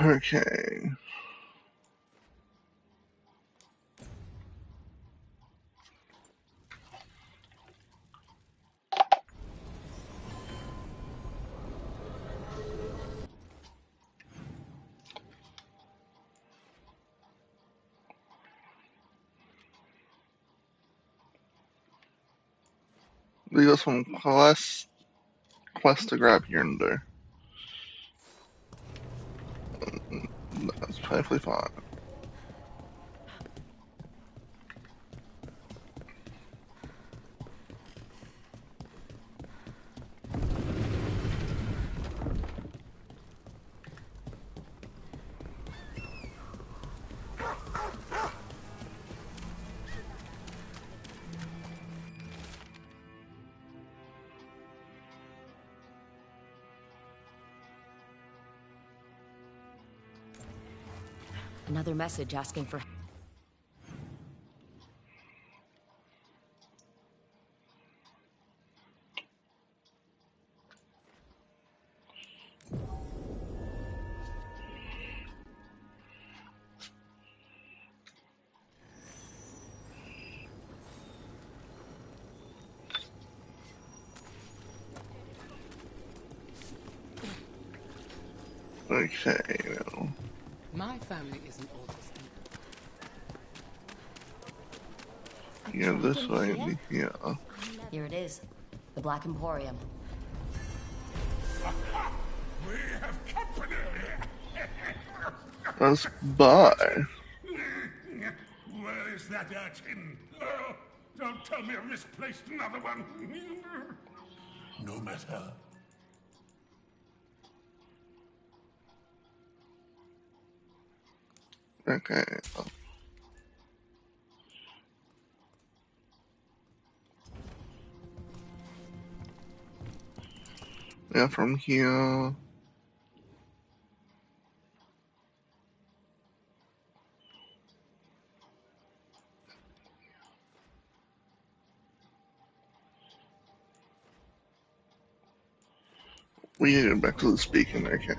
Okay. We got some quest to grab here and there. That's perfectly fine. Another message asking for... Okay, now. My family isn't all this Yeah, this way, yeah. Here it is. The Black Emporium. We have company! Let's buy. Where is that urchin? Oh, don't tell me I've misplaced another one. No matter. Okay. Yeah, from here. We need to get back to the speaking, okay.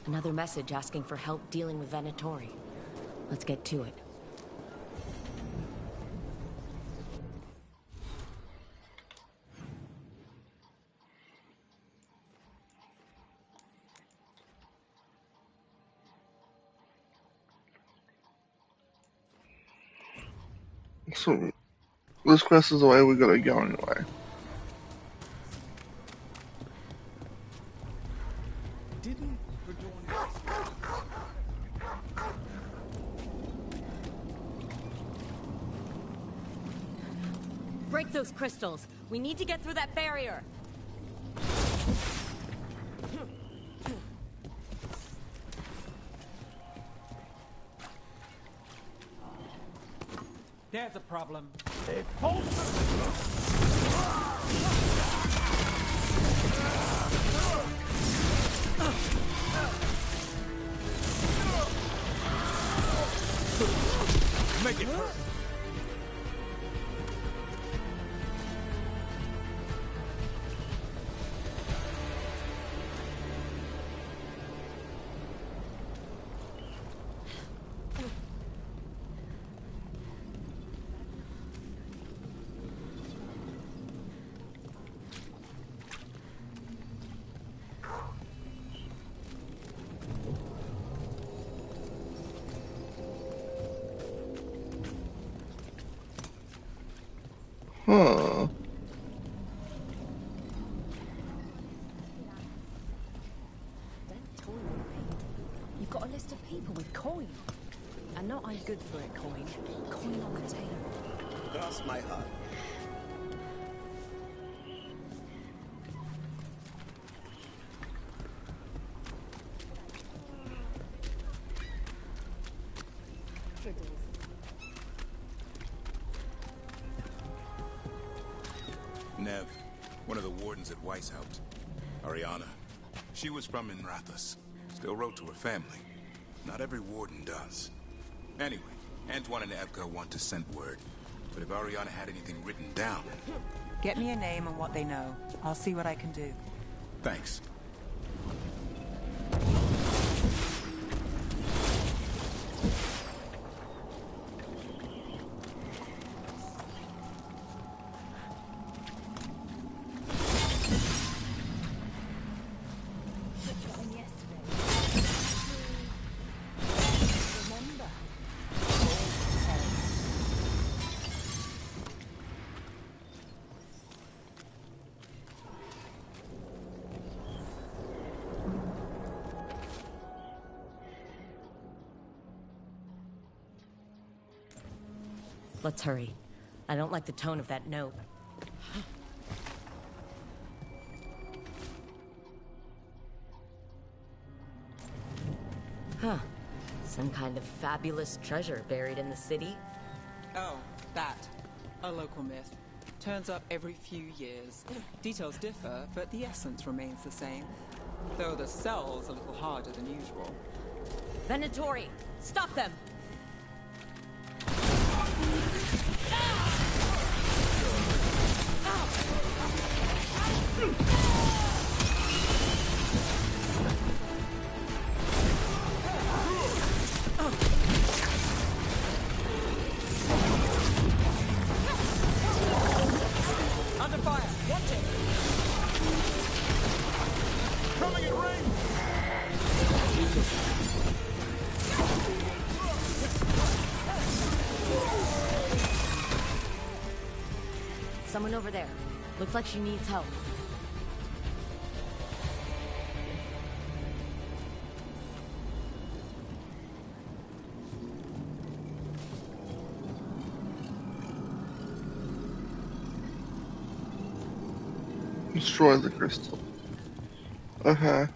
Another message asking for help dealing with Venatori. Let's get to it. So, this quest is the way we gotta go anyway. Didn't Break those crystals. We need to get through that barrier. There's a problem. Make it hurt. Huh. Don't toy with me. You've got a list of people with coin. And not I'm good for it coin. Coin on the table. Cross my heart. Nev, one of the wardens at Weishaupt. Ariana. She was from Inrathus. Still wrote to her family. Not every warden does. Anyway, Antoine and Evka want to send word. But if Ariana had anything written down... Get me a name and what they know. I'll see what I can do. Thanks. Let's hurry. I don't like the tone of that note. Huh. Some kind of fabulous treasure buried in the city? Oh, that. A local myth. Turns up every few years. Details differ, but the essence remains the same. Though the sell's a little harder than usual. Venatori! Stop them! Under fire! Watch it! Coming in range! Someone over there. Looks like she needs help. Destroy the crystal. Okay.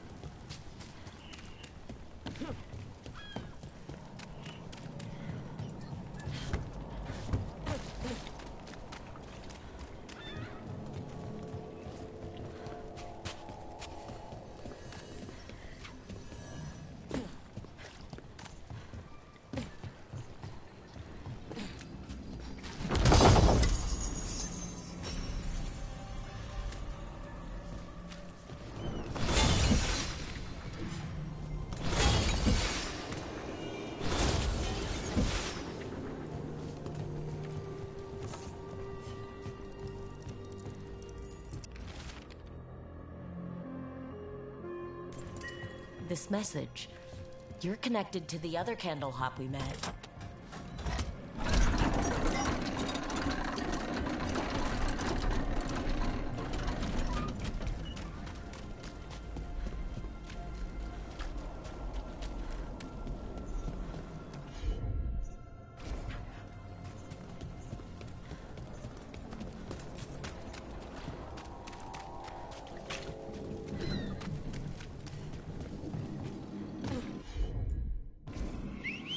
This message. You're connected to the other candle hop we met.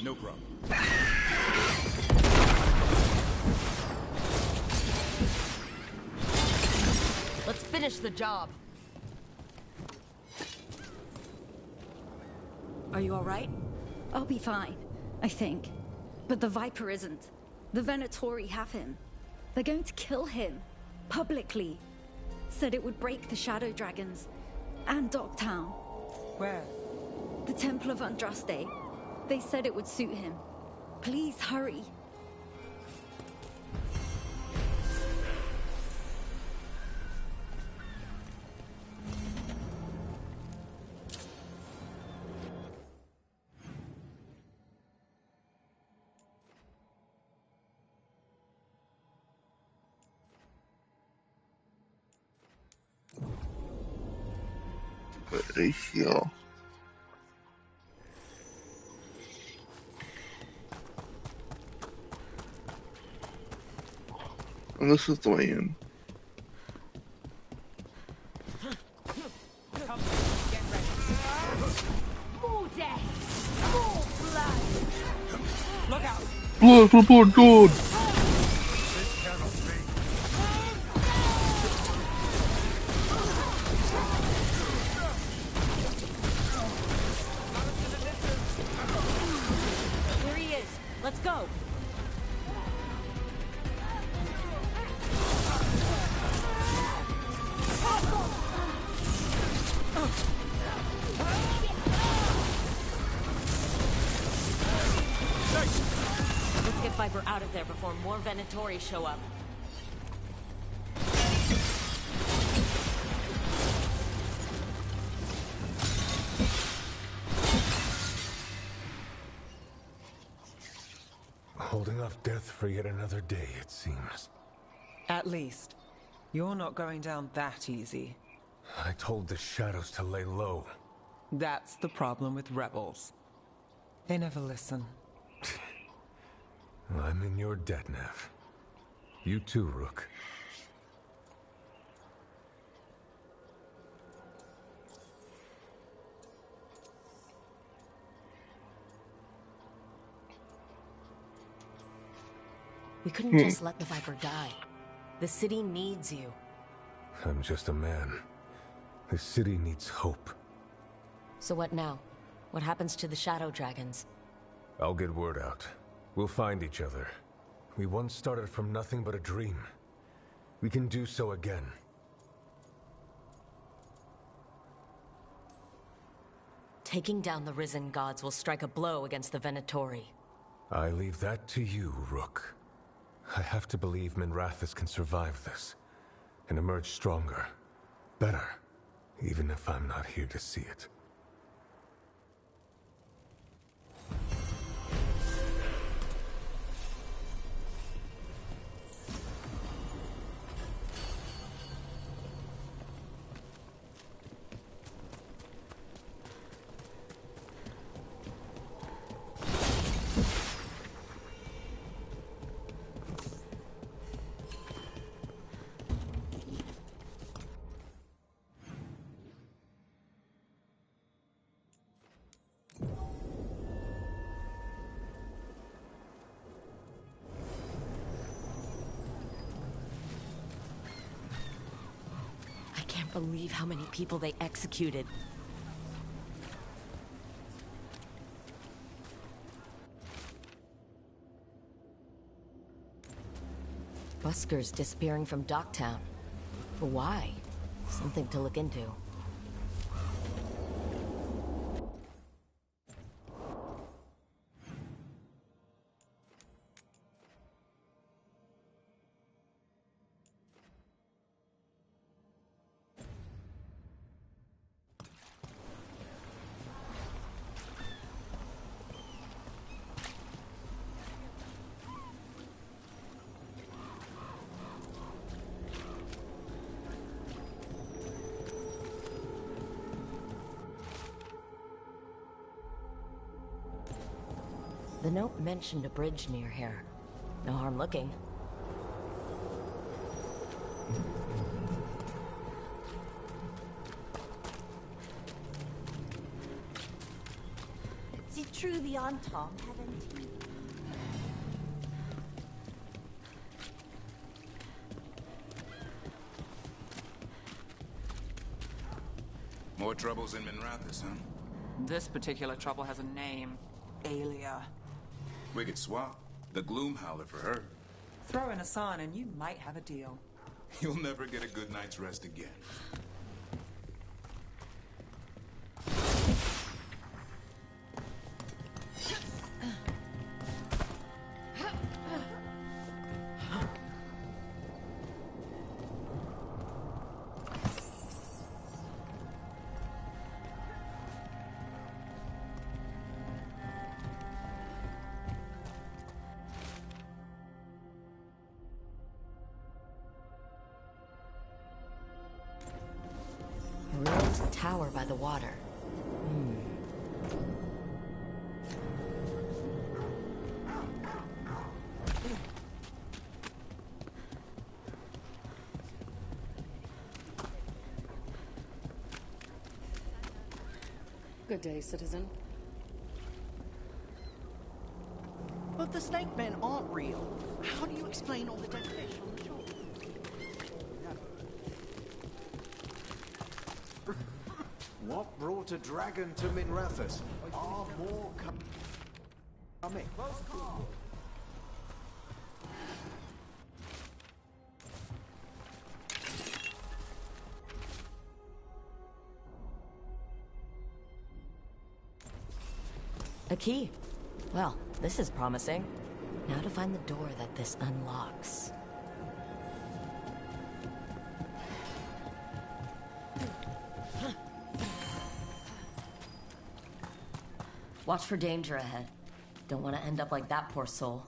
No problem. Let's finish the job. Are you all right? I'll be fine, I think. But the Viper isn't. The Venatori have him. They're going to kill him. Publicly. Said it would break the Shadow Dragons. And Dogtown. Where? The Temple of Andraste. They said it would suit him. Please hurry. A heal. And this is the way in. More death! More blood! Look out! Blood, blood, blood! This cannot be. there before more Venatori show up. Holding off death for yet another day, it seems. At least, you're not going down that easy. I told the shadows to lay low. That's the problem with rebels. They never listen. I'm in your debt, Nev. You too, Rook. We couldn't just let the Viper die. The city needs you. I'm just a man. The city needs hope. So what now? What happens to the Shadow Dragons? I'll get word out. We'll find each other. We once started from nothing but a dream. We can do so again. Taking down the Risen Gods will strike a blow against the Venatori. I leave that to you, Rook. I have to believe Minrathous can survive this, and emerge stronger, better, even if I'm not here to see it. I can't believe how many people they executed. Buskers disappearing from Docktown. Why? Something to look into. The note mentioned a bridge near here. No harm looking. Sie truly on Tom, haven't you? More troubles in Minrathous, huh? This particular trouble has a name. Alia. We could swap. The Gloom Howler for her. Throw in a son and you might have a deal. You'll never get a good night's rest again. Ruined tower by the water. Good day, citizen. But the snake men aren't real. How do you explain all the dead fish on the shore? What brought a dragon to Minrathous? Are more coming? A key. Well, this is promising. Now to find the door that this unlocks. Watch for danger ahead. Don't want to end up like that poor soul.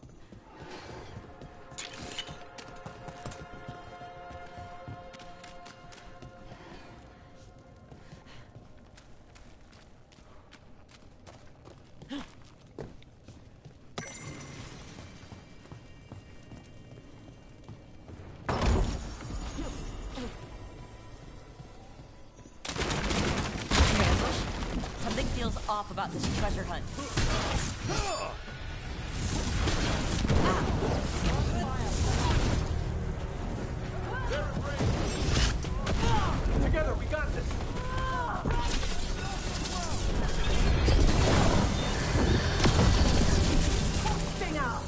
Something feels off about this treasure hunt. Together, we got this! Thing out!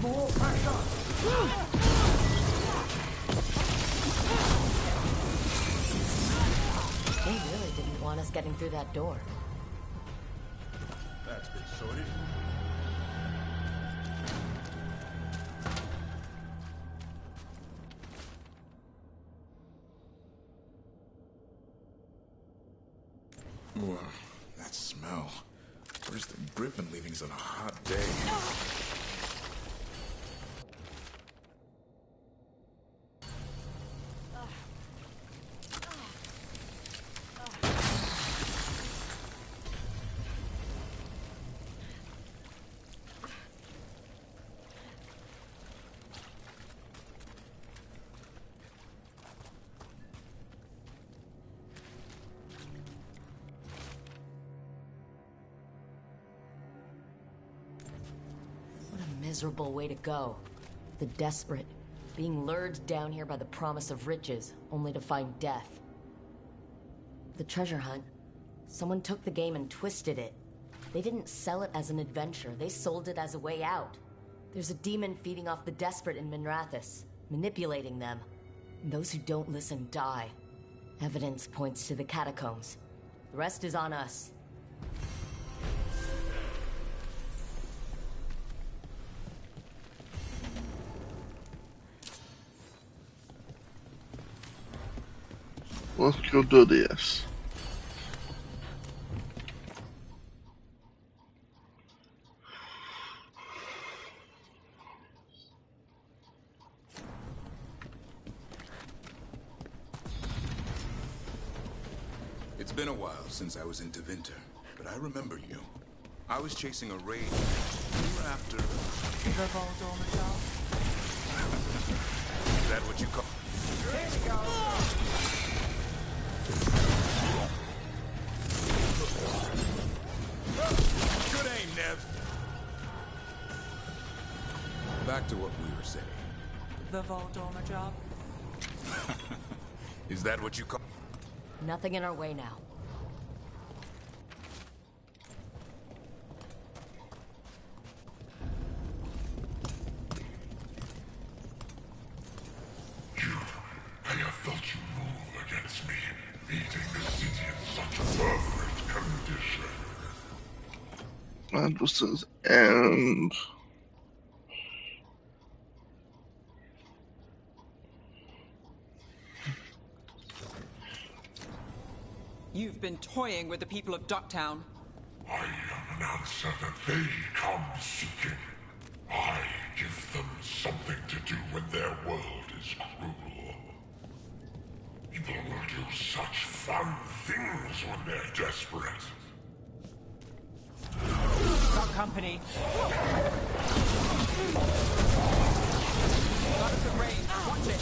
More pressure! They really didn't want us getting through that door. That's been sorted. Ugh, that smell. Where's the griffin leavings on a hot day? What a miserable way to go. The desperate, being lured down here by the promise of riches, only to find death. The treasure hunt. Someone took the game and twisted it. They didn't sell it as an adventure, they sold it as a way out. There's a demon feeding off the desperate in Minrathous, manipulating them. And those who don't listen die. Evidence points to the catacombs. The rest is on us. Let's go do this. It's been a while since I was in Tevinter, but I remember you. I was chasing a raid. You were after... The Voldor job? Is that what you call... Here we go! Good aim, Nev. Back to what we were saying. The Voldor job? Is that what you call... Nothing in our way now. I have felt you move against me, leading the city in such perfect condition. Mattresses and... You've been toying with the people of Ducktown. I am an answer that they come seeking. I give them something to do when their world is cruel. People will do such fun things when they're desperate. Got company. Got us at range. Watch it.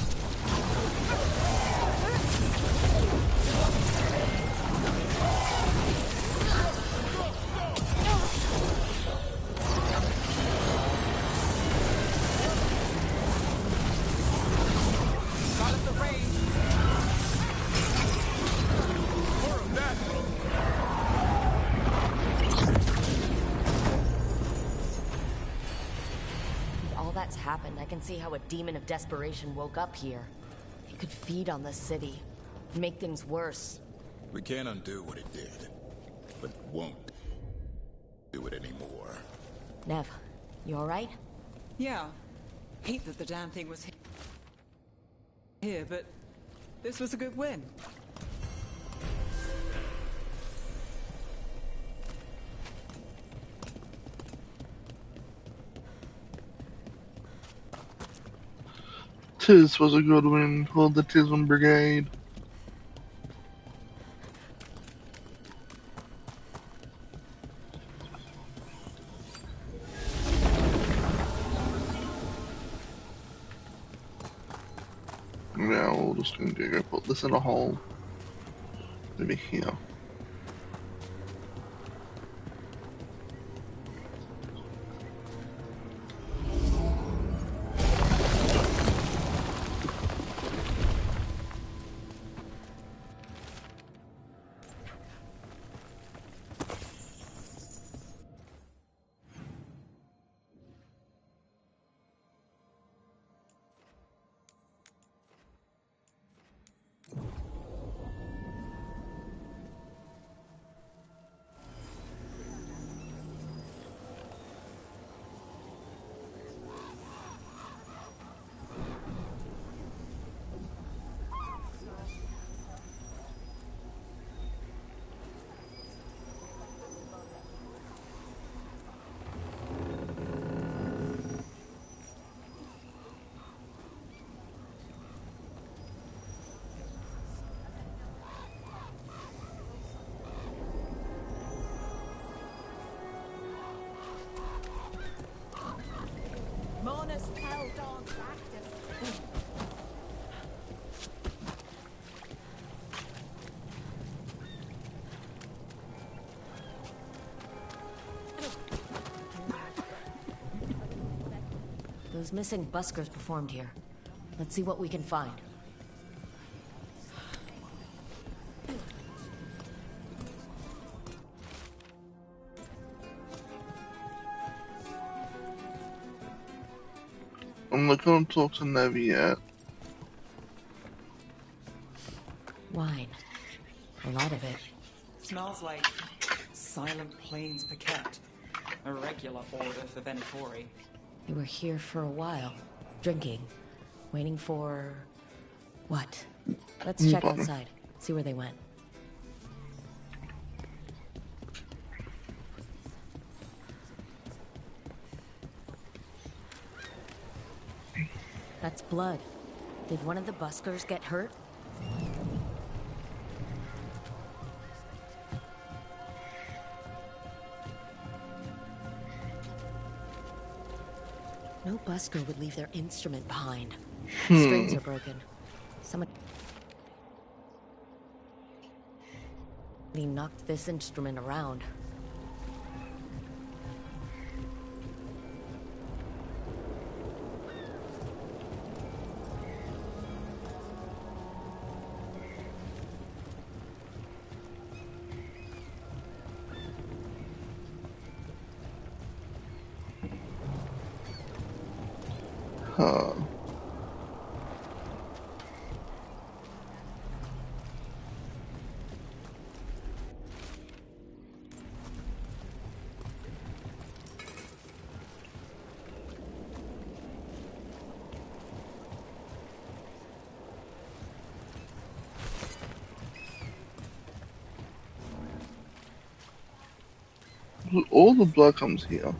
Got us at range. More of that. that's happened, I can see how a demon of desperation woke up here. It could feed on the city, and make things worse. We can't undo what it did, but won't do it anymore. Nev, you alright? Yeah. Hate that the damn thing was here, but this was a good win. Tis was a good win. Hold the Tisman Brigade. Yeah, we're just gonna go put this in a hole. Maybe here. Mona's hell dog practice. Those missing buskers performed here. Let's see what we can find. I'm not gonna talk to Nevi yet. Wine. A lot of it. Smells like Silent Plains Paquette. A regular order for Venatori. They were here for a while, drinking, waiting for... what? Let's check outside, see where they went. That's blood. Did one of the buskers get hurt? No busker would leave their instrument behind. Strings are broken. Somebody knocked this instrument around. Huh. All the blood comes here.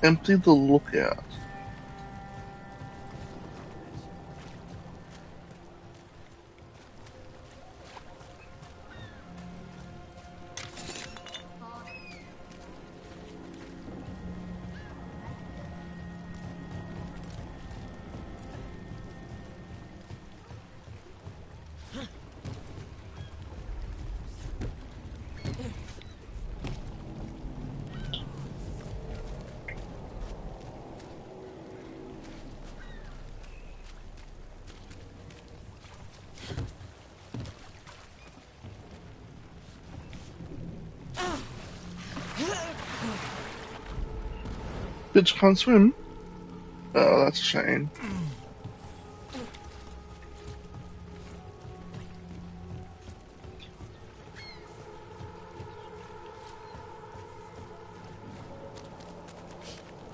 Empty the lookout. Bitch can't swim. Oh, that's a shame.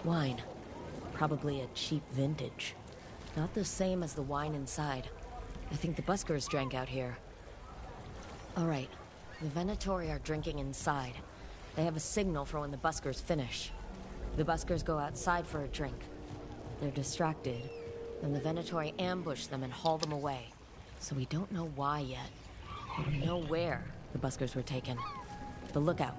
Wine. Probably a cheap vintage. Not the same as the wine inside. I think the buskers drank out here. Alright, the Venatori are drinking inside. They have a signal for when the buskers finish. The buskers go outside for a drink. They're distracted. Then the Venatori ambush them and haul them away. So we don't know why yet. But we know where the buskers were taken. The lookout.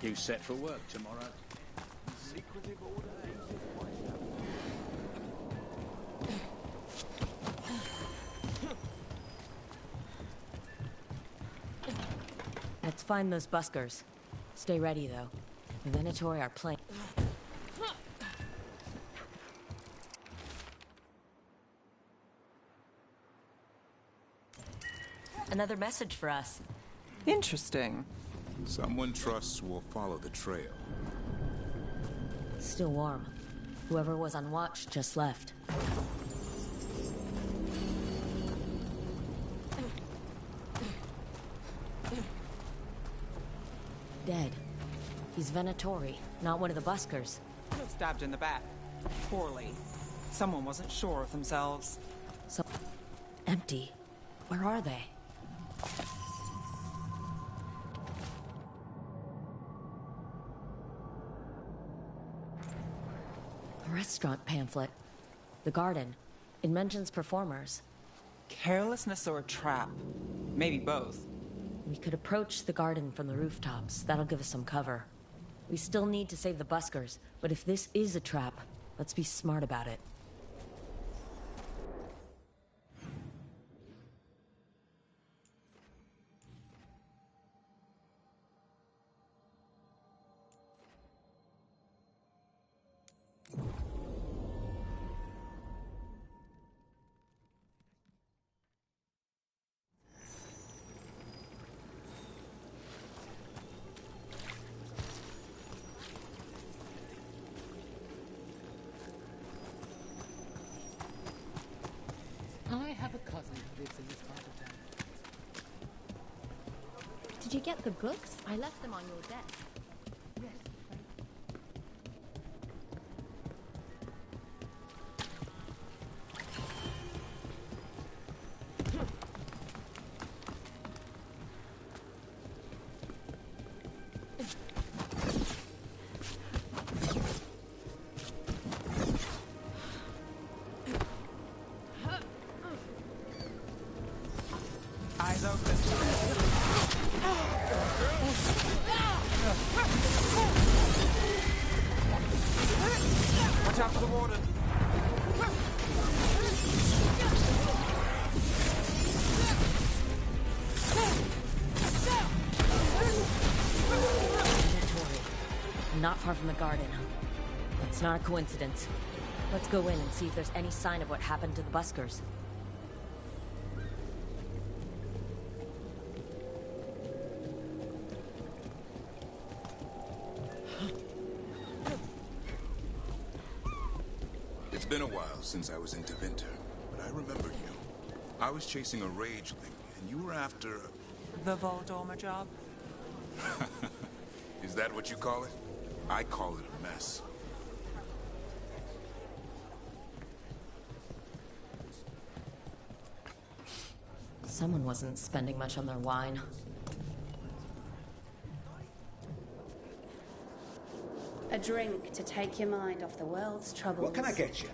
You set for work tomorrow? Let's find those buskers. Stay ready, though. The Venatori are playing. Another message for us. Interesting. Someone trusts will follow the trail. Still warm. Whoever was on watch just left. Dead. He's Venatori, not one of the buskers. Stabbed in the back. Poorly. Someone wasn't sure of themselves. So empty. Where are they? A restaurant pamphlet. The garden. It mentions performers. Carelessness or a trap? Maybe both. We could approach the garden from the rooftops. That'll give us some cover. We still need to save the buskers, but if this is a trap, let's be smart about it. I have a cousin who lives in this part of town. Did you get the books? I left them on your desk. Eyes open. Watch out for the warden. Not far from the garden. That's not a coincidence. Let's go in and see if there's any sign of what happened to the buskers. It's been a while since I was in Tevinter, but I remember you. I was chasing a rageling, and you were after... The Voldorma job? Is that what you call it? I call it a mess. Someone wasn't spending much on their wine. A drink to take your mind off the world's troubles. What can I get you?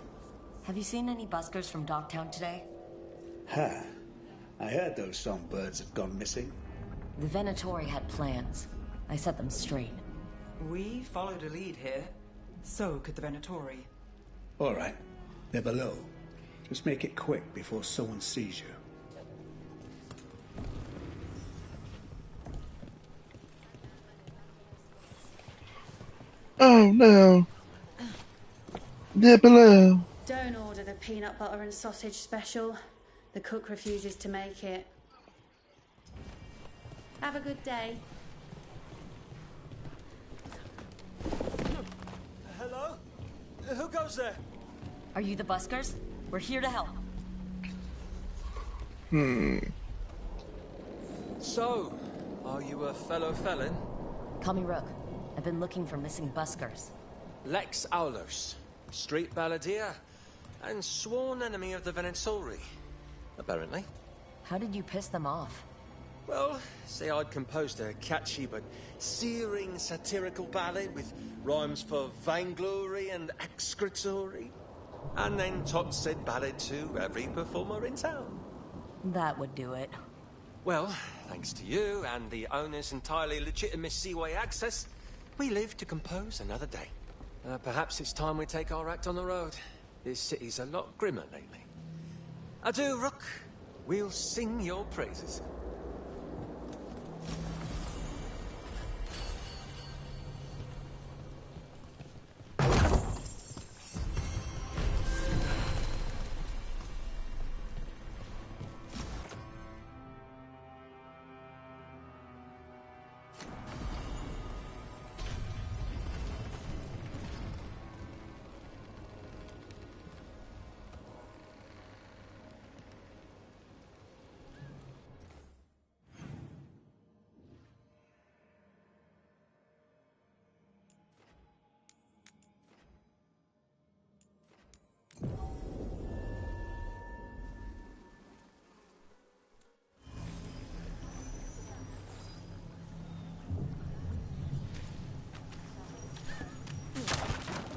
Have you seen any buskers from Dogtown today? Huh. I heard those songbirds had gone missing. The Venatori had plans. I set them straight. We followed a lead here. So could the Venatori. All right. They're below. Just make it quick before someone sees you. Oh no. They're below. Don't order the peanut butter and sausage special. The cook refuses to make it. Have a good day. Hello? Who goes there? Are you the buskers? We're here to help. So, are you a fellow felon? Call me Rook. I've been looking for missing buskers. Lex Aulos, street balladeer, and sworn enemy of the Venatori, apparently. How did you piss them off? Well, say I'd composed a catchy but searing satirical ballad with rhymes for vainglory and excretory, and then taught said ballad to every performer in town. That would do it. Well, thanks to you and the owner's entirely legitimate seaway access, we live to compose another day. Perhaps it's time we take our act on the road. This city's a lot grimmer lately. Adieu, Rook. We'll sing your praises.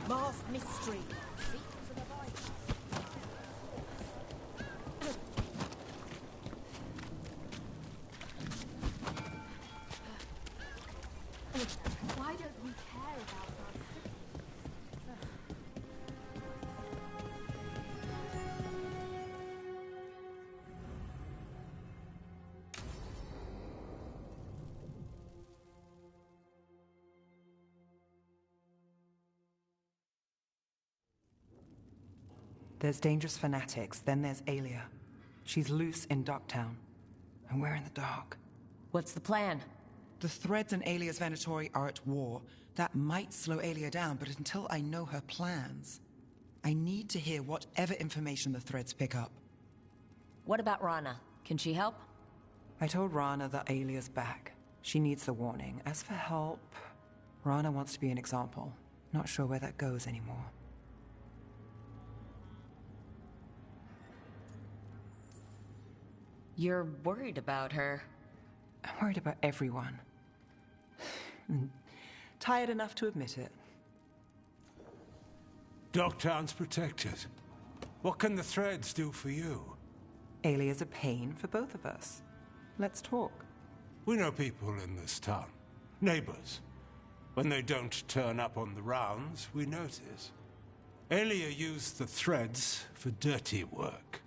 Masked mystery. Why don't we care about us? There's dangerous fanatics, then there's Alia. She's loose in Ducktown, and we're in the dark. What's the plan? The Threads and Alia's Venatori are at war. That might slow Alia down, but until I know her plans, I need to hear whatever information the Threads pick up. What about Rana? Can she help? I told Rana that Alia's back. She needs the warning. As for help, Rana wants to be an example. Not sure where that goes anymore. You're worried about her. I'm worried about everyone. Tired enough to admit it. Dogtown's protected. What can the Threads do for you? Alia's a pain for both of us. Let's talk. We know people in this town. Neighbors. When they don't turn up on the rounds, we notice. Alia used the Threads for dirty work.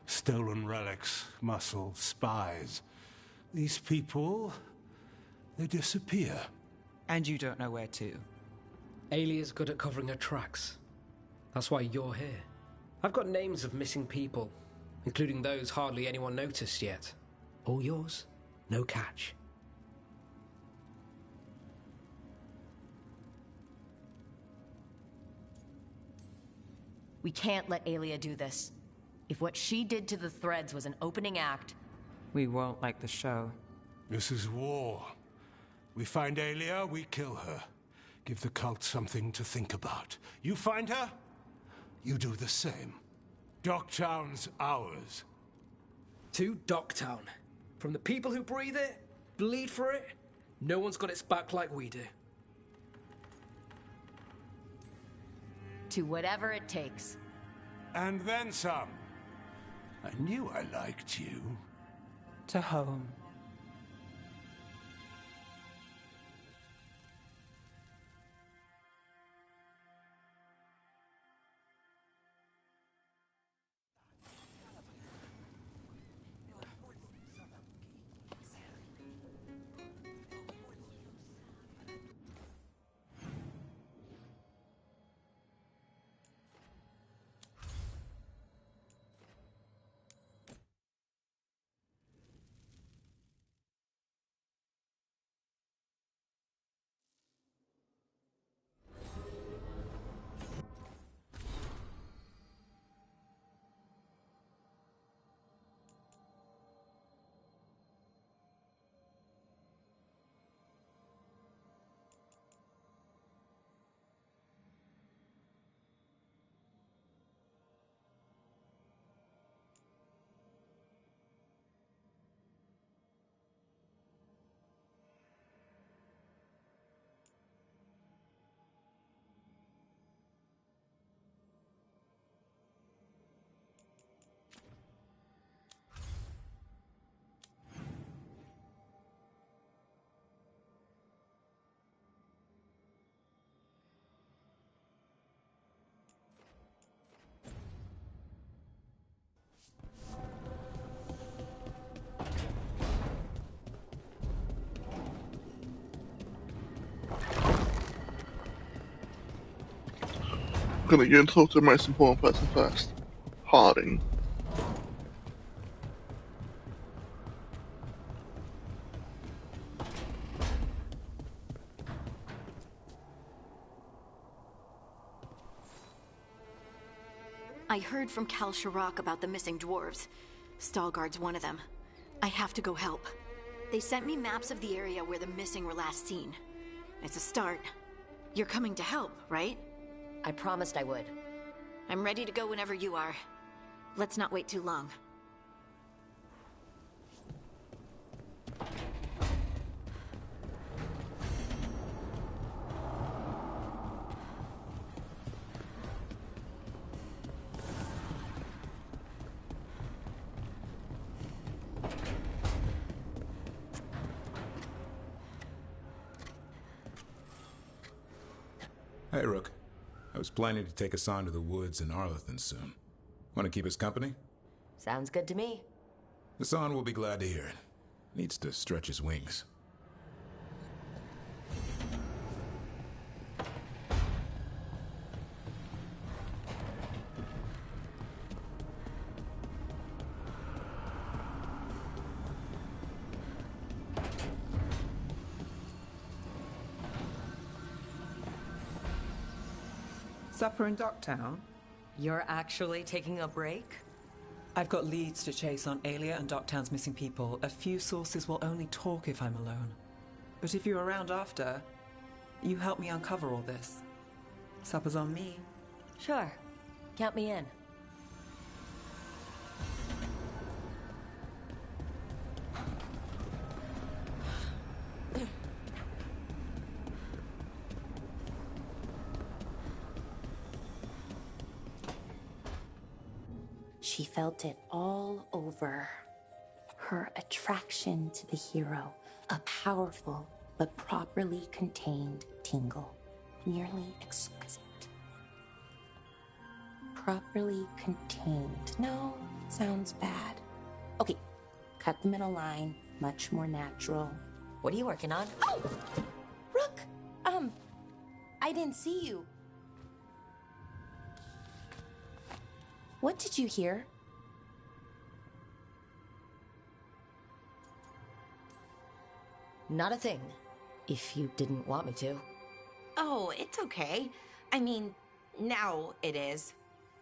Stolen relics, muscle, spies. These people, they disappear. And you don't know where to. Alia's good at covering her tracks. That's why you're here. I've got names of missing people, including those hardly anyone noticed yet. All yours, no catch. We can't let Alia do this. If what she did to the Threads was an opening act... We won't like the show. This is war. We find Alia, we kill her. Give the cult something to think about. You find her, you do the same. Docktown's ours. To Docktown. From the people who breathe it, bleed for it, no one's got its back like we do. To whatever it takes. And then some. I knew I liked you. to home. Gonna go and talk to the most important person first. Harding. I heard from Cal Sharrock about the missing dwarves. Stalgard's one of them. I have to go help. They sent me maps of the area where the missing were last seen. It's a start. You're coming to help, right? I promised I would. I'm ready to go whenever you are. Let's not wait too long. Hey, Rook. I was planning to take us on to the woods in Arlington soon. Want to keep us company? Sounds good to me. Hassan will be glad to hear it. Needs to stretch his wings. Supper in Docktown? You're actually taking a break? I've got leads to chase on Alia and Docktown's missing people. A few sources will only talk if I'm alone. But if you're around after, you help me uncover all this. Supper's on me. Sure. Count me in. She felt it all over. Her attraction to the hero, a powerful but properly contained tingle, nearly exquisite. Properly contained. No, sounds bad. Okay, cut the middle line, much more natural. What are you working on? Oh! Rook! I didn't see you. What did you hear? Not a thing, if you didn't want me to. Oh, it's okay. I mean, now it is.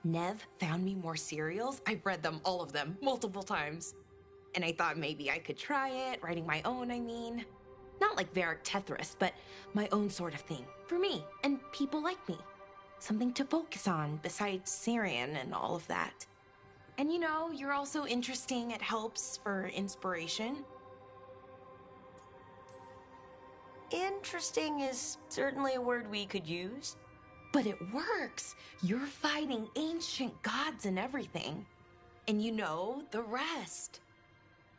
Nev found me more cereals. I've read them, all of them, multiple times. And I thought maybe I could try it, writing my own, I mean. Not like Varric Tethrith, but my own sort of thing. For me, and people like me. Something to focus on, besides Syrian and all of that. And you know, you're also interesting. It helps for inspiration. Interesting is certainly a word we could use. But it works. You're fighting ancient gods and everything. And you know the rest.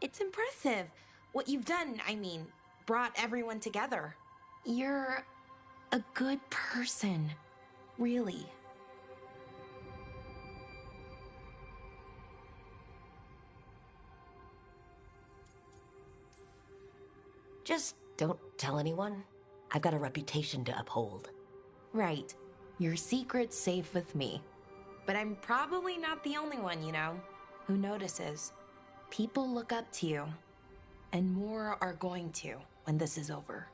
It's impressive. What you've done, I mean, brought everyone together. You're a good person. Really. Just don't tell anyone. I've got a reputation to uphold. Right. Your secret's safe with me. But I'm probably not the only one, you know, who notices. People look up to you. And more are going to when this is over.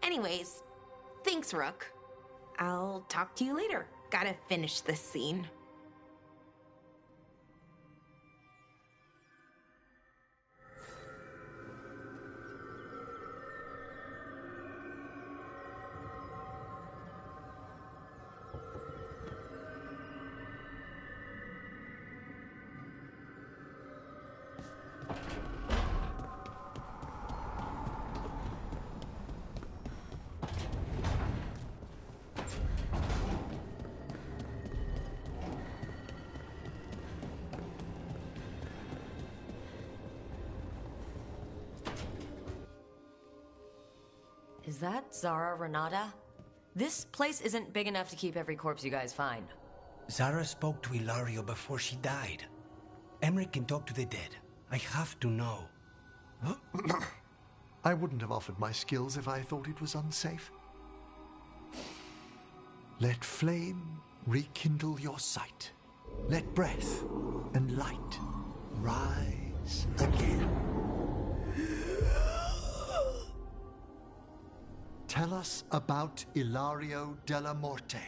Anyways, thanks, Rook. I'll talk to you later. Gotta finish this scene. Is that Zara Renata? This place isn't big enough to keep every corpse you guys find. Zara spoke to Ilario before she died. Emmerich can talk to the dead. I have to know. I wouldn't have offered my skills if I thought it was unsafe. Let flame rekindle your sight. Let breath and light rise again. Tell us about Ilario della Morte.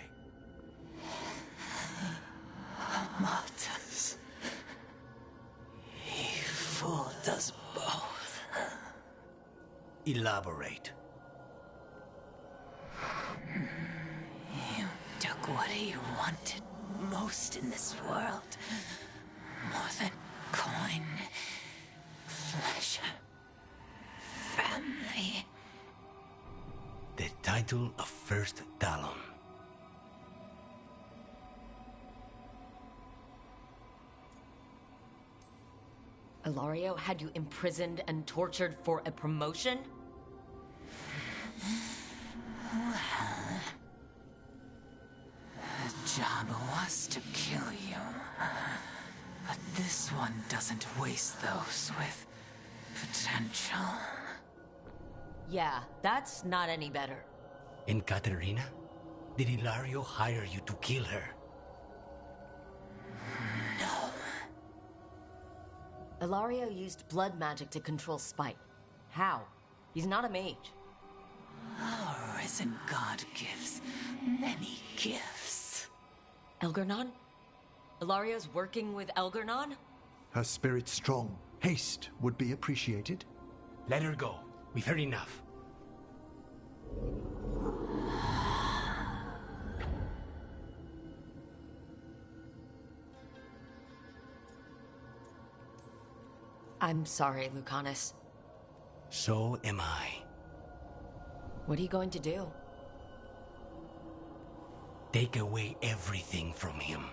Martyrs. He fooled us both. Elaborate. You took what he wanted most in this world. More than coin, pleasure, family. The title of First Talon. Ilario had you imprisoned and tortured for a promotion? Well, the job was to kill you. But this one doesn't waste those with potential. Yeah, that's not any better. And Katerina? Did Ilario hire you to kill her? No. Ilario used blood magic to control Spite. How? He's not a mage. Our risen god gives many gifts. Elgernon? Ilario's working with Elgernon? Her spirit strong. Haste would be appreciated. Let her go. We've heard enough. I'm sorry, Lucanus. So am I. What are you going to do? Take away everything from him.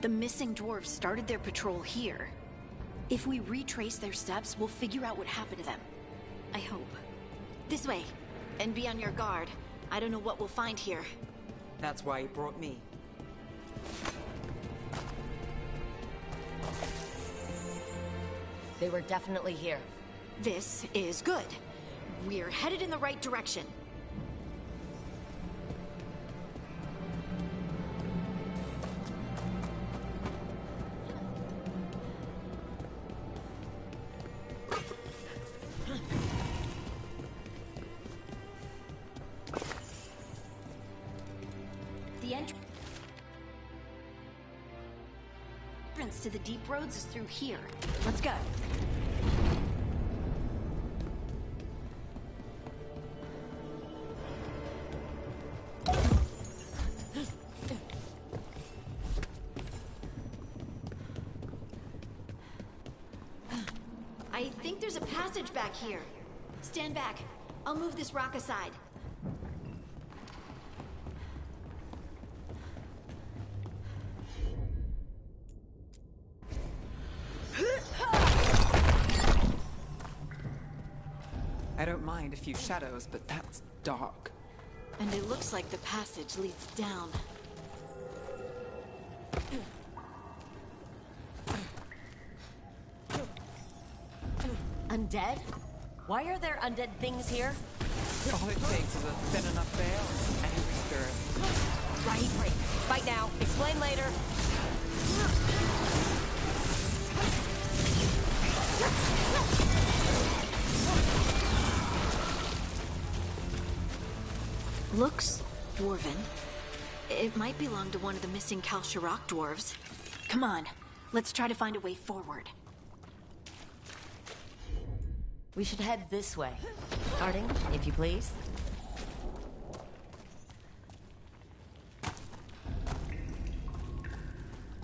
The missing dwarves started their patrol here. If we retrace their steps, we'll figure out what happened to them. I hope. This way. And be on your guard. I don't know what we'll find here. That's why you brought me. They were definitely here. This is good. We're headed in the right direction. The entrance to the deep roads is through here. Let's go. I think there's a passage back here. Stand back. I'll move this rock aside. I don't mind a few shadows, but that's dark. And it looks like the passage leads down. Undead? Why are there undead things here? All it takes is a thin enough veil and angry spirit. Right. Fight now. Explain later. Looks dwarven. It might belong to one of the missing Kalsharok dwarves. Come on, let's try to find a way forward. We should head this way. Harding, if you please.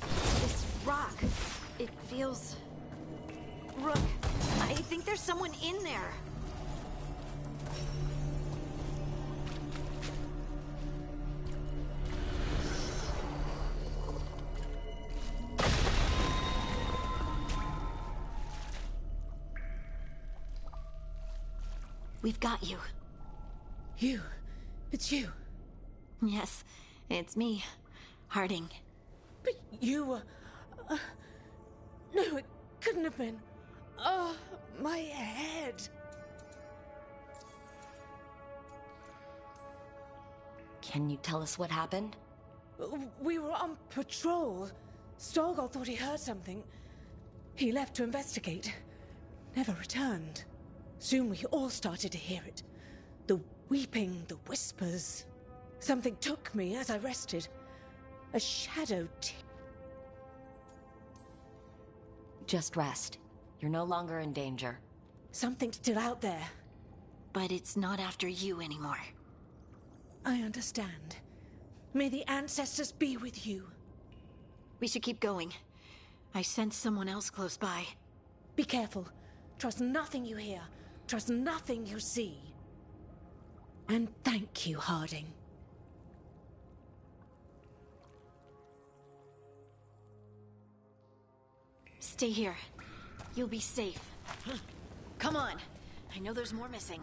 This rock, it feels... Rook, I think there's someone in there. We've got you. You? It's you? Yes, it's me, Harding. But you were... no, it couldn't have been. Oh, my head. Can you tell us what happened? We were on patrol. Stolgol thought he heard something. He left to investigate. Never returned. Soon we all started to hear it. The weeping, the whispers. Something took me as I rested. A shadow Just rest. You're no longer in danger. Something's still out there. But it's not after you anymore. I understand. May the ancestors be with you. We should keep going. I sense someone else close by. Be careful. Trust nothing you hear. Trust nothing you see. And thank you, Harding. Stay here. You'll be safe. Come on. I know there's more missing.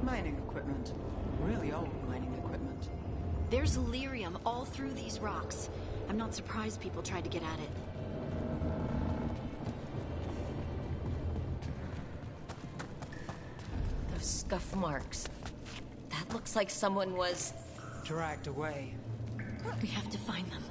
Mining equipment. Really old mining equipment. There's lyrium all through these rocks. I'm not surprised people tried to get at it. Those scuff marks. That looks like someone was... dragged away. We have to find them.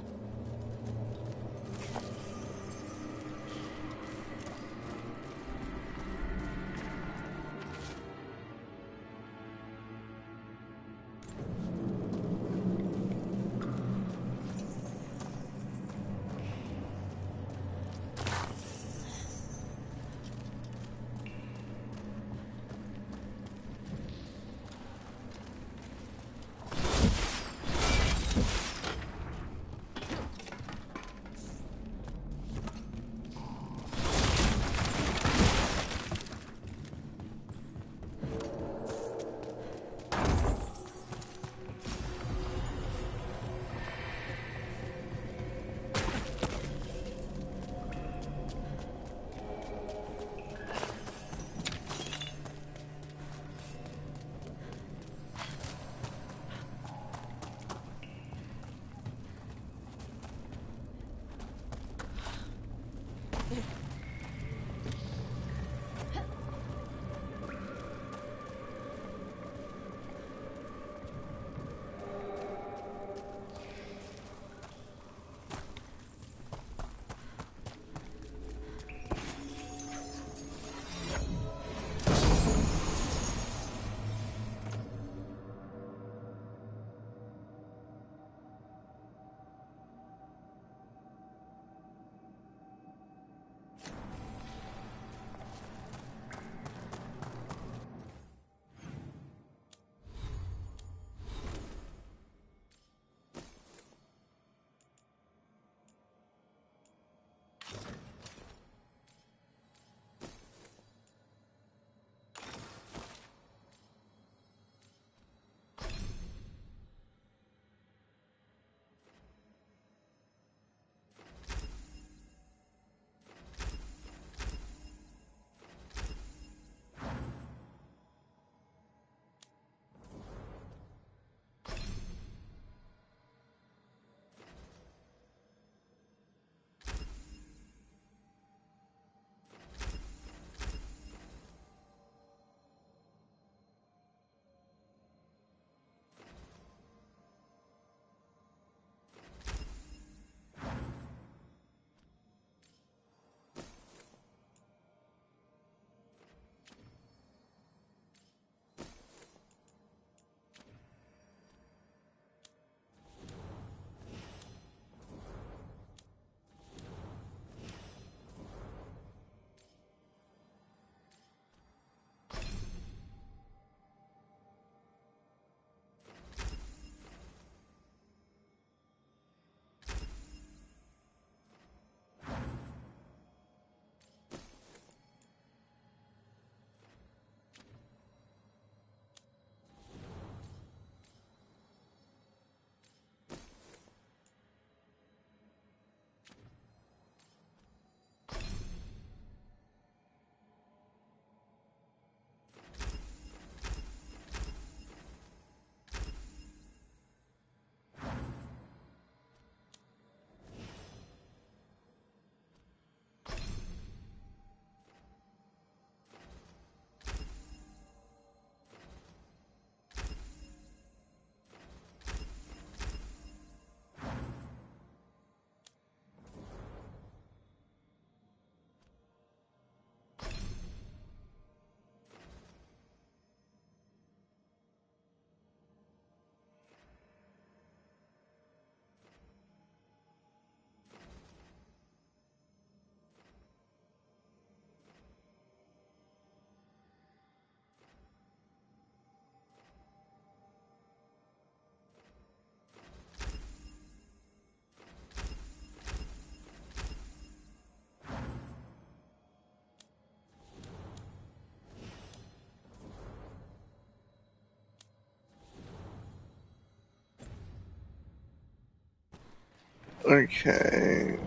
Okay.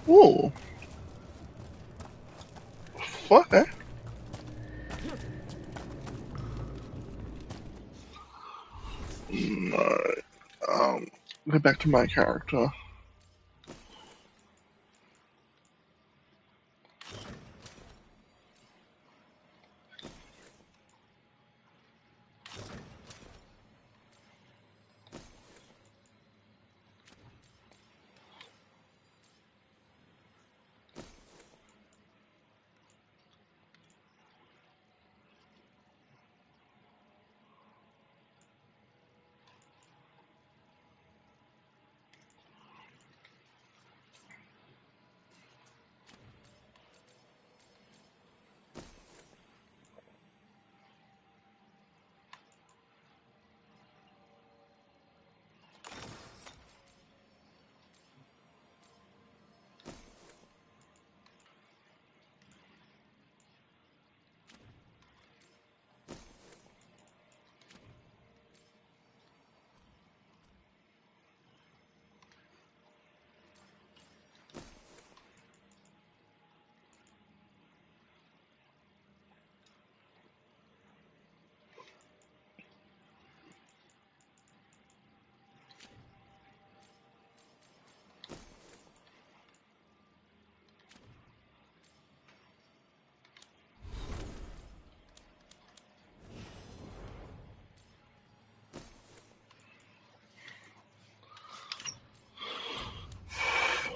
Whoa. What? Alright. Get back to my character.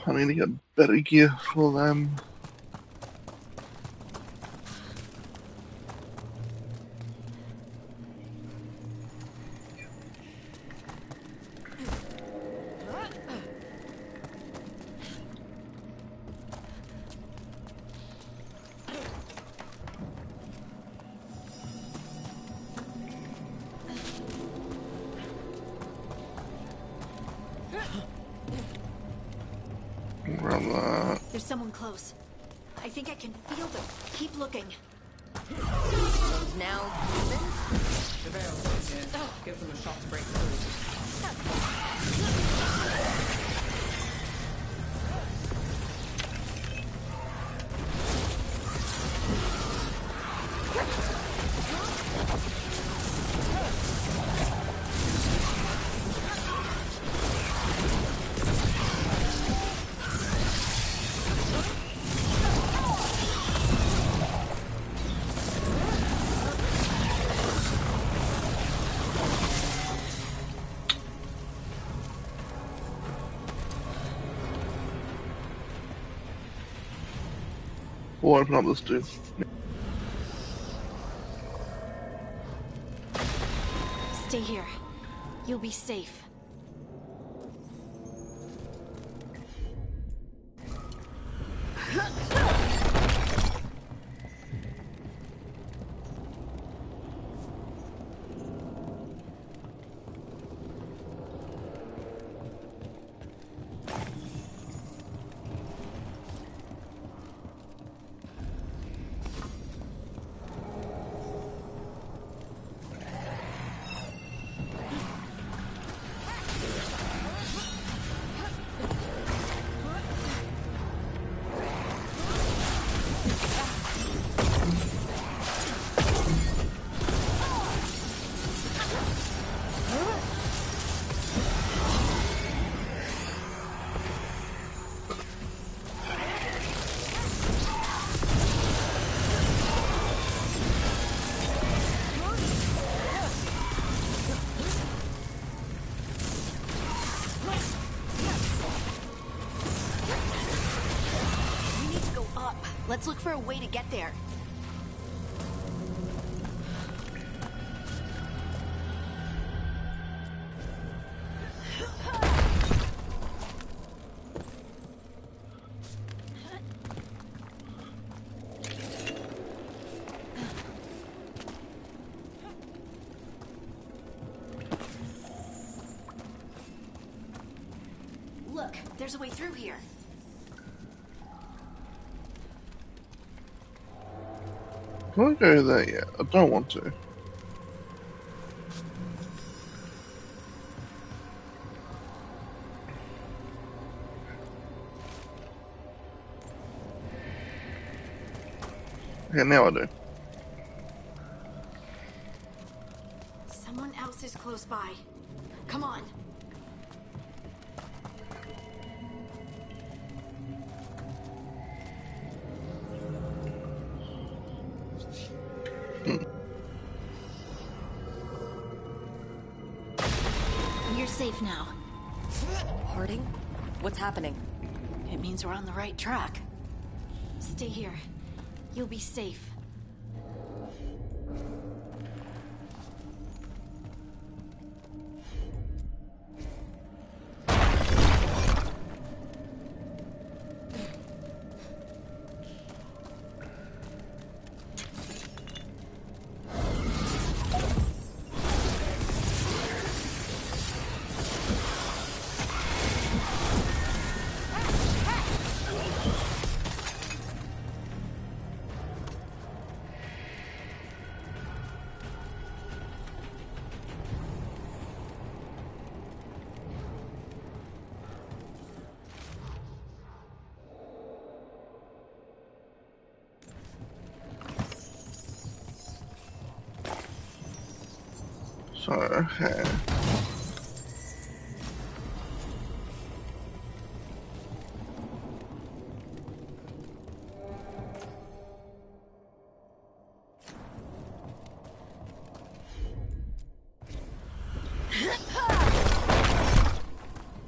I need to get better gear for them. Grab that. There's someone close. I think I can feel them. Keep looking. Those now humans? The veil's in here. Give them a shot to break through. We'll open up this dude. Stay here. You'll be safe. Let's look for a way to get there. Look, there's a way through here. Can I go there yet? I don't want to. Okay, now I do. Someone else is close by. Come on. You're safe now. Harding? What's happening? It means we're on the right track. Stay here. You'll be safe. So, okay.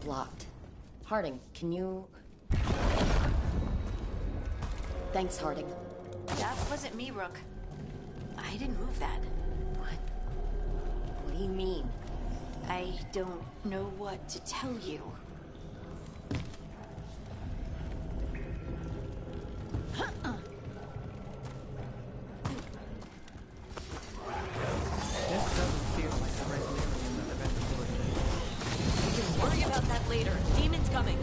Blocked. Harding, can you... Thanks, Harding. That wasn't me, Rook. I didn't move that. What do you mean? I don't know what to tell you. This doesn't feel like the red alien that the Venatori did. We can worry about that later. Demon's coming.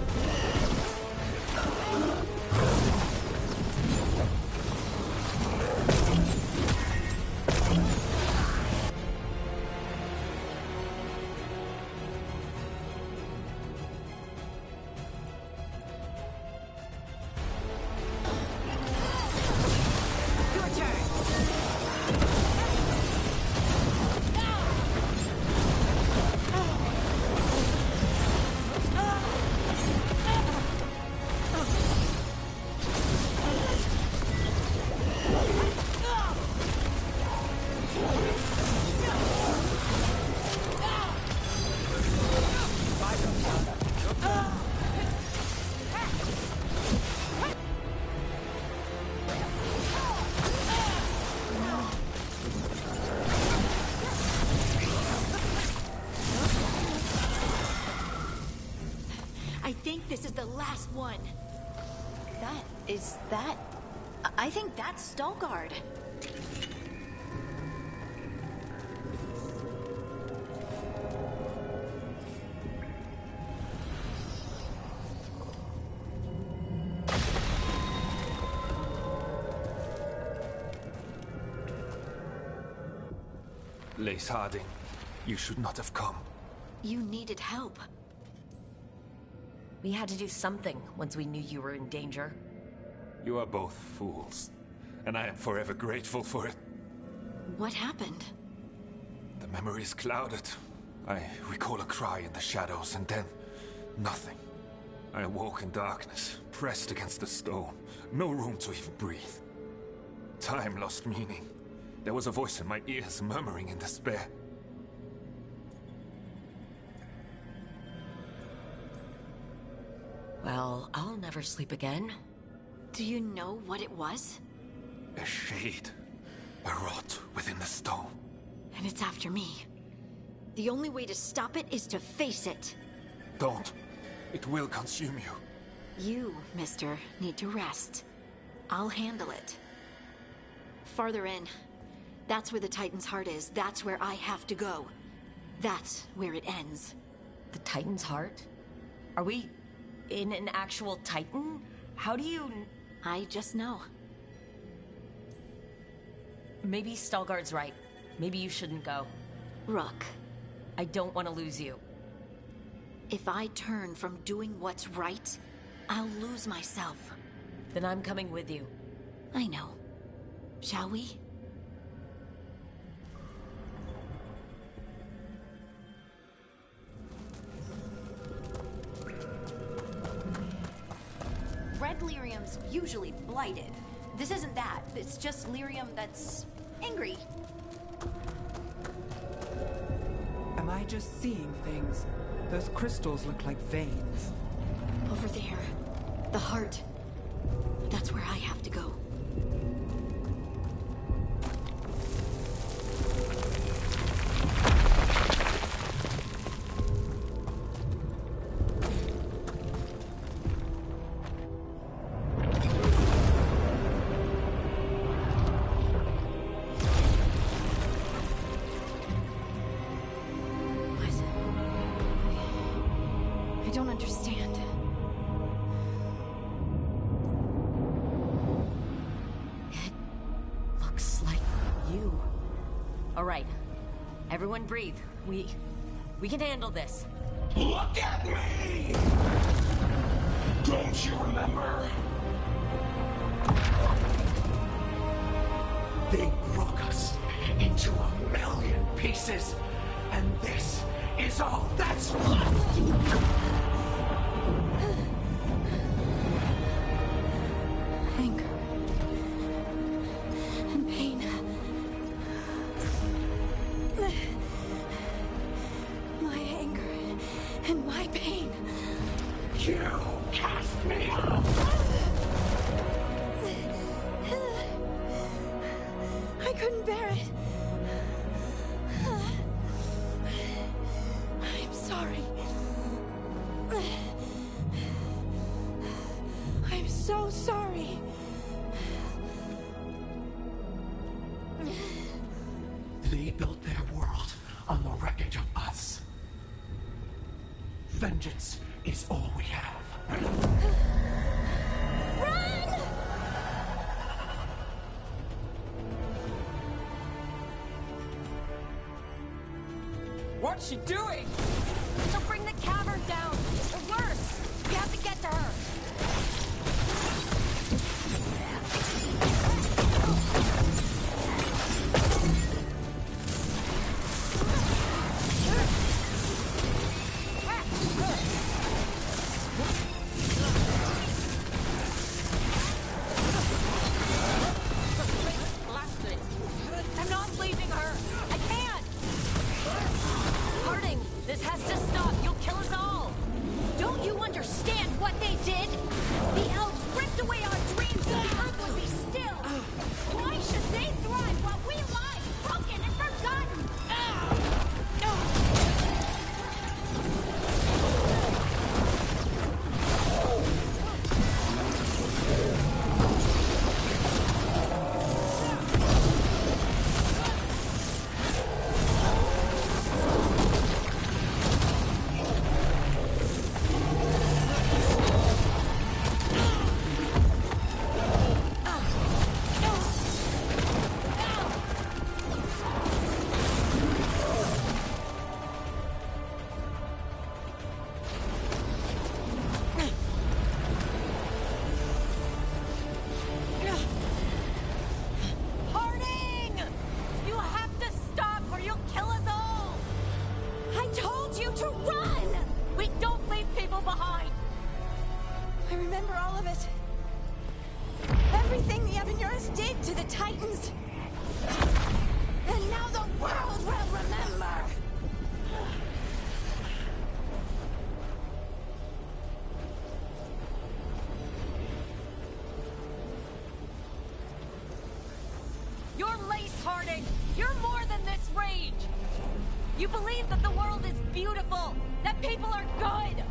I think this is the last one. That... I think that's Stalgard. Lace Harding, you should not have come. You needed help. We had to do something once we knew you were in danger. You are both fools, and I am forever grateful for it. What happened? The memory is clouded. I recall a cry in the shadows, and then nothing. I awoke in darkness, pressed against the stone. No room to even breathe. Time lost meaning. There was a voice in my ears murmuring in despair. Well, I'll never sleep again. Do you know what it was? A shade. A rot within the stone. And it's after me. The only way to stop it is to face it. Don't. It will consume you. You, mister, need to rest. I'll handle it. Farther in. That's where the Titan's heart is. That's where I have to go. That's where it ends. The Titan's heart? Are we in an actual Titan? How do you... I just know. Maybe Stalgard's right. Maybe you shouldn't go. Rook. I don't want to lose you. If I turn from doing what's right, I'll lose myself. Then I'm coming with you. I know. Shall we? Red lyrium's usually blighted. This isn't that. It's just lyrium that's angry. Am I just seeing things? Those crystals look like veins. Over there. The heart. That's where I have to go. I don't understand. Looks like you. All right. Everyone breathe. We can handle this. Look at me! Don't you remember? They broke us into 1,000,000 pieces, and this is all that's left! Anger. And pain. My anger and my pain. You cast me out! I couldn't bear it. I'm sorry. I'm so sorry. They built their world on the wreckage of us. Vengeance is all we have. Run! What's she doing? She'll bring the cavern down. Or worse, we have to get to her. I'm not leaving her. I can't. Harding, this has to stop. You'll kill us all. Don't you understand what they did? The elves ripped away our dreams so the earth would be still. Why should they thrive while we lie, broken and forgotten? Harding! You have to stop or you'll kill us all. I told you to run! We don't leave people behind. I remember all of it. Everything the Avenurus did to the Titans. And now the world will remember! You're Lace, Harding. You're more than this rage. You believe that the world is beautiful, that people are good.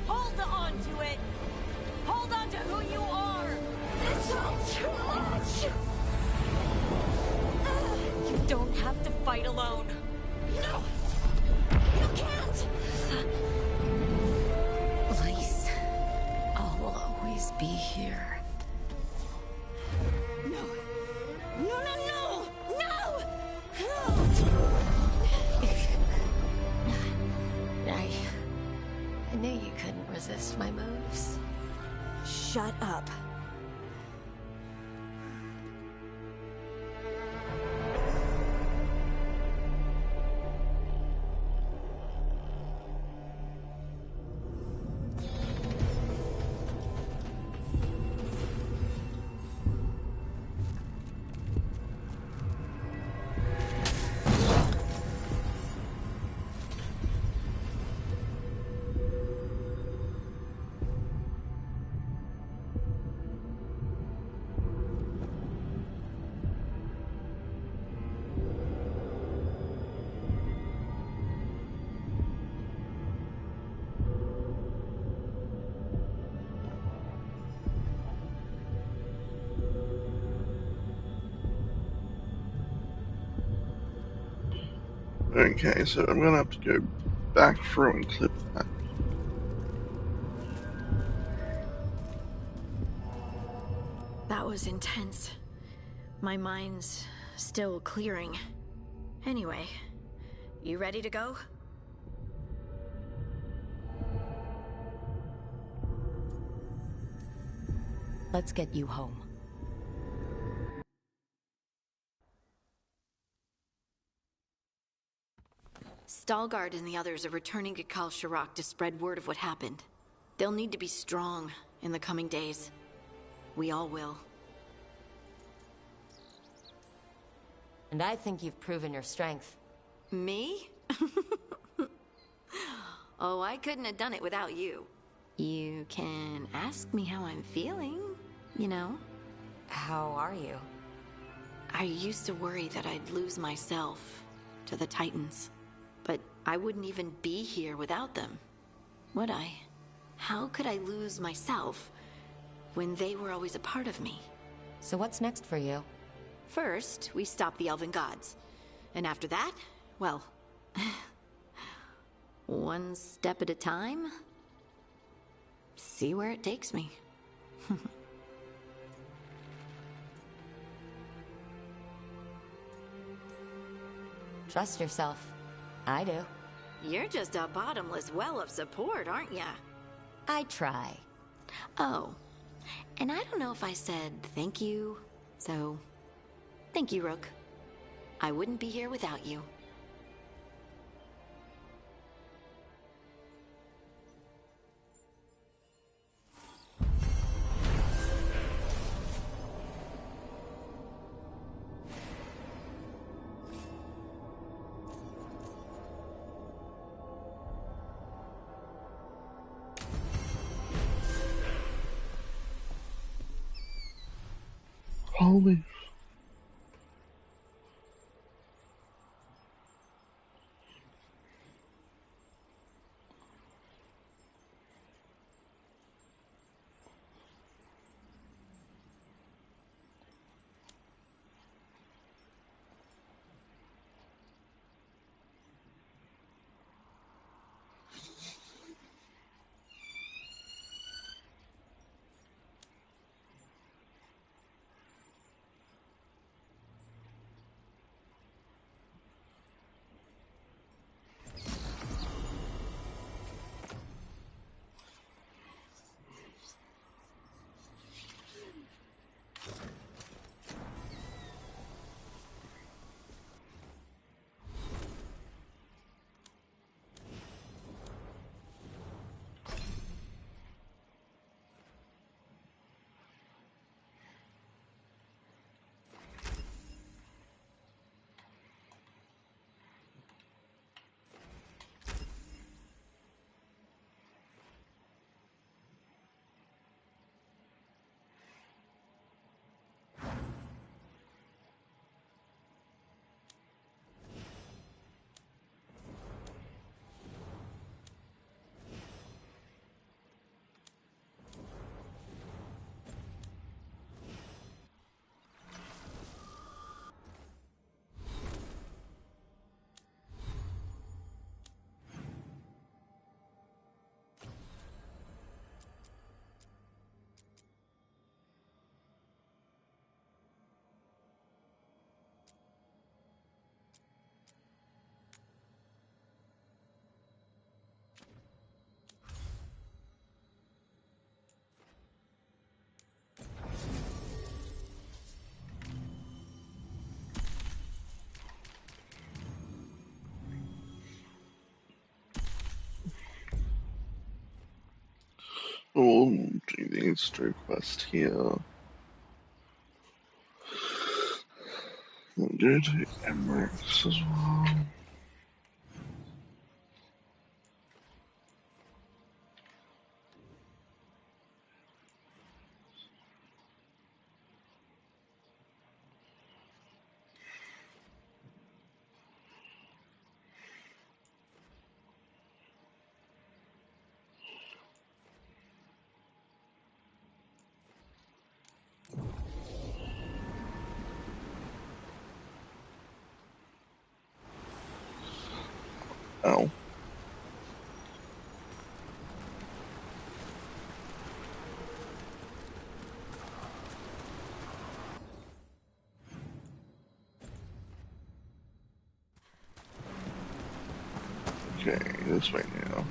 Hold on to it. Hold on to who you are. It's all too much! You don't have to fight alone. No! You can't! Lace. be here. No! No, no, no! No! I knew you couldn't resist my moves. Shut up. Okay, so I'm gonna have to go back through and clip that. That was intense. My mind's still clearing. Anyway, you ready to go? Let's get you home. Stalgard and the others are returning to Kal Shirak to spread word of what happened. They'll need to be strong in the coming days. We all will. And I think you've proven your strength. Me? Oh, I couldn't have done it without you. You can ask me how I'm feeling, you know? How are you? I used to worry that I'd lose myself to the Titans. But I wouldn't even be here without them, would I? How could I lose myself when they were always a part of me? So what's next for you? First, we stop the Elven Gods. And after that, well, one step at a time. See where it takes me. Trust yourself. I do. You're just a bottomless well of support, aren't ya? I try. Oh, and I don't know if I said thank you, so thank you, Rook. I wouldn't be here without you. Holy. Oh, do the extra quest here. And do the Emirates as well. Ow. Okay, this way now.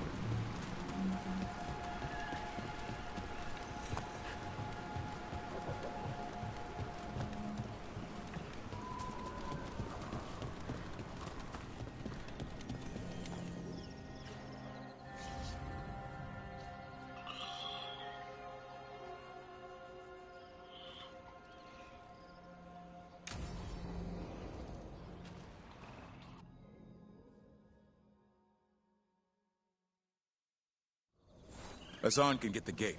Hassan can get the gate.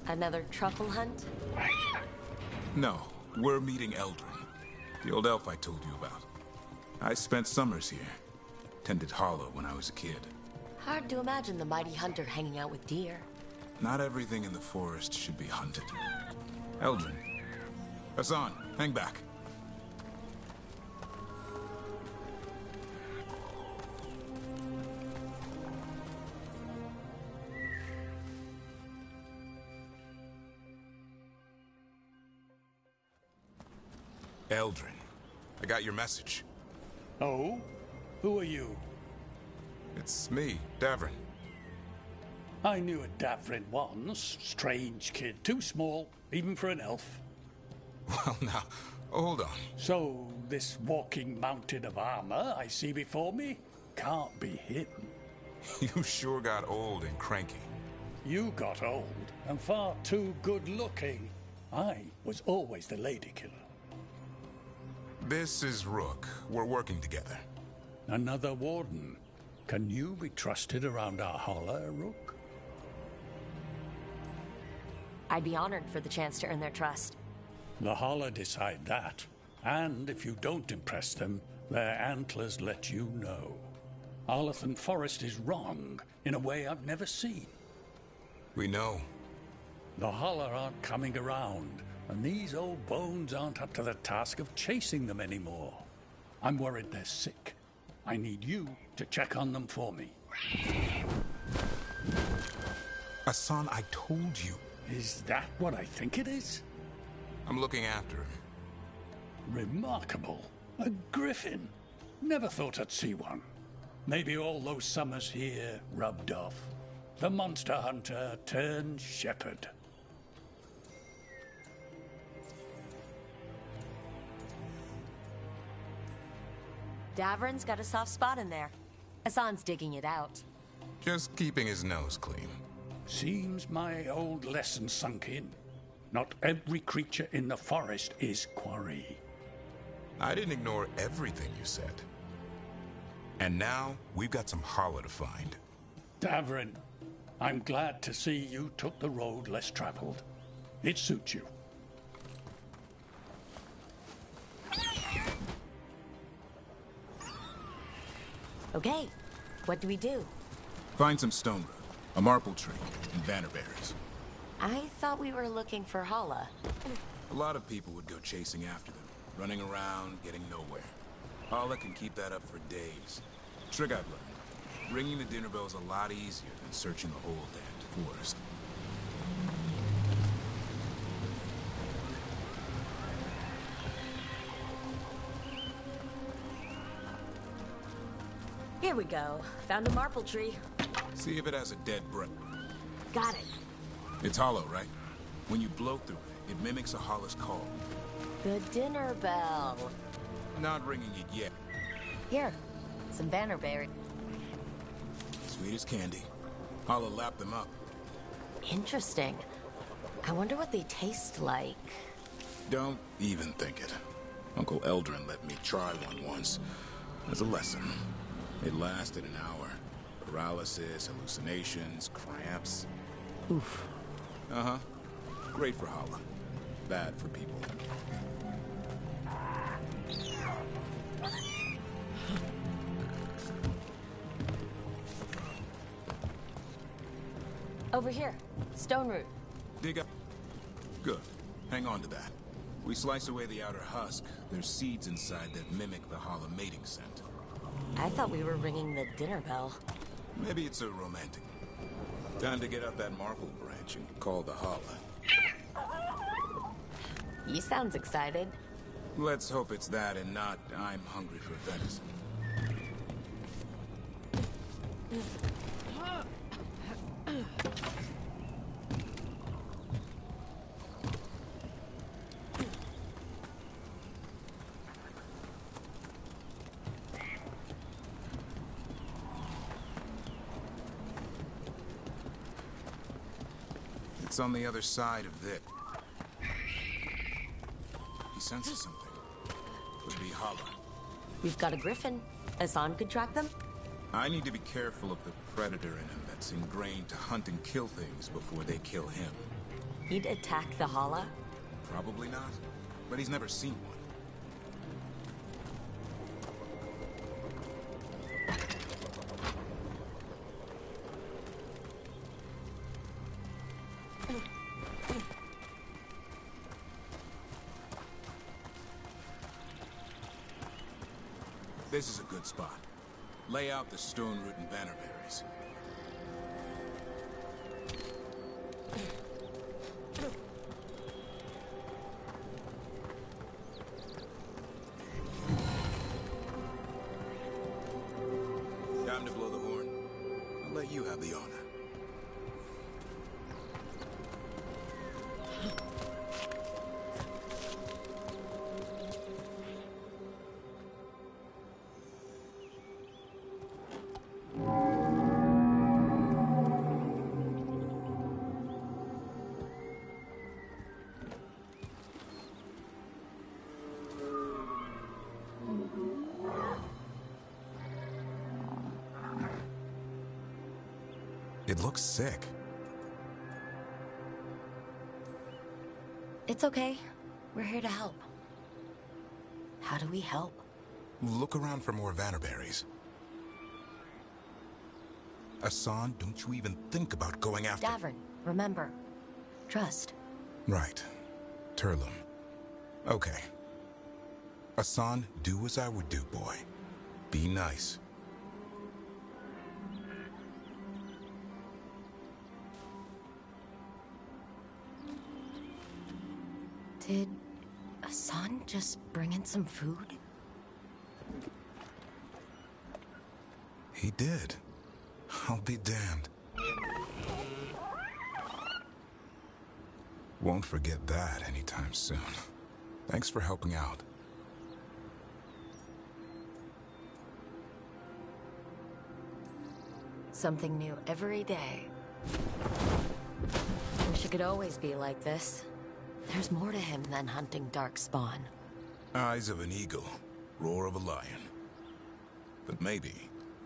Another truffle hunt? No, we're meeting Eldrin, the old elf I told you about. I spent summers here. Tended Hollow when I was a kid. Hard to imagine the mighty hunter hanging out with deer. Not everything in the forest should be hunted. Eldrin. Hassan, hang back. Eldrin, I got your message. Oh? Who are you? It's me, Davrin. I knew a Davrin once. Strange kid. Too small, even for an elf. Well, now, hold on. So, this walking mountain of armor I see before me can't be him. You sure got old and cranky. You got old and far too good looking. I was always the lady killer. This is Rook. We're working together. Another warden. Can you be trusted around our holler, Rook? I'd be honored for the chance to earn their trust. The holler decide that. And if you don't impress them, their antlers let you know. Arlathan Forest is wrong in a way I've never seen. We know. The holler aren't coming around, and these old bones aren't up to the task of chasing them anymore. I'm worried they're sick. I need you to check on them for me. Hassan, I told you. Is that what I think it is? I'm looking after him. Remarkable. A griffin. Never thought I'd see one. Maybe all those summers here rubbed off. The monster hunter turned shepherd. Davrin's got a soft spot in there. Hassan's digging it out. Just keeping his nose clean. Seems my old lesson sunk in. Not every creature in the forest is quarry. I didn't ignore everything you said. And now, we've got some holler to find. Davrin, I'm glad to see you took the road less traveled. It suits you. Okay, what do we do? Find some stone root, a marple tree, and bannerberries. I thought we were looking for Hala. A lot of people would go chasing after them, running around, getting nowhere. Hala can keep that up for days. Trick I've learned. Ringing the dinner bell's a lot easier than searching the whole damned forest. Here we go. Found a marple tree. See if it has a dead brick. Got it. It's hollow, right? When you blow through it, it mimics a hollow's call. The dinner bell. Not ringing it yet. Here, some bannerberry. Sweet as candy. Holla lapped them up. Interesting. I wonder what they taste like. Don't even think it. Uncle Eldrin let me try one once. As a lesson. It lasted an hour. Paralysis, hallucinations, cramps. Oof. Uh-huh. Great for Holla. Bad for people. Over here. Stone root. Dig up. Good. Hang on to that. We slice away the outer husk. There's seeds inside that mimic the Holla mating scent. I thought we were ringing the dinner bell. Maybe it's a romantic. Time to get up that marble branch and call the Holla. He sounds excited. Let's hope it's that and not I'm hungry for venison. It's on the other side of this. He senses something. Could be Holla. We've got a griffin. Hassan could track them? I need to be careful of the predator in him that's ingrained to hunt and kill things before they kill him. He'd attack the Holla? Probably not, but he's never seen one. This is a good spot. Lay out the stone root and bannerberries. Time to blow the horn. I'll let you have the honor. It looks sick. It's okay. We're here to help. How do we help? Look around for more vannerberries. Hassan, don't you even think about going after... Davern, remember. Trust. Right. Turlum. Okay. Hassan, do as I would do, boy. Be nice. Did Hassan just bring in some food? He did. I'll be damned. Won't forget that anytime soon. Thanks for helping out. Something new every day. Wish it could always be like this. There's more to him than hunting darkspawn. Eyes of an eagle, roar of a lion. But maybe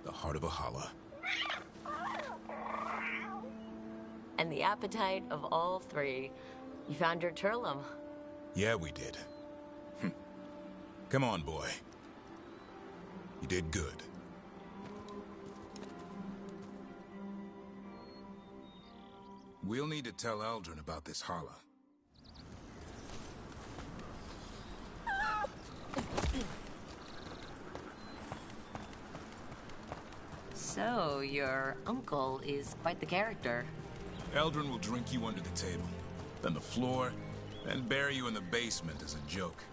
the heart of a Holla. And the appetite of all three. You found your Turlum. Yeah, we did. Come on, boy. You did good. We'll need to tell Eldrin about this Holla. So, your uncle is quite the character. Eldrin will drink you under the table, then the floor, then bury you in the basement as a joke.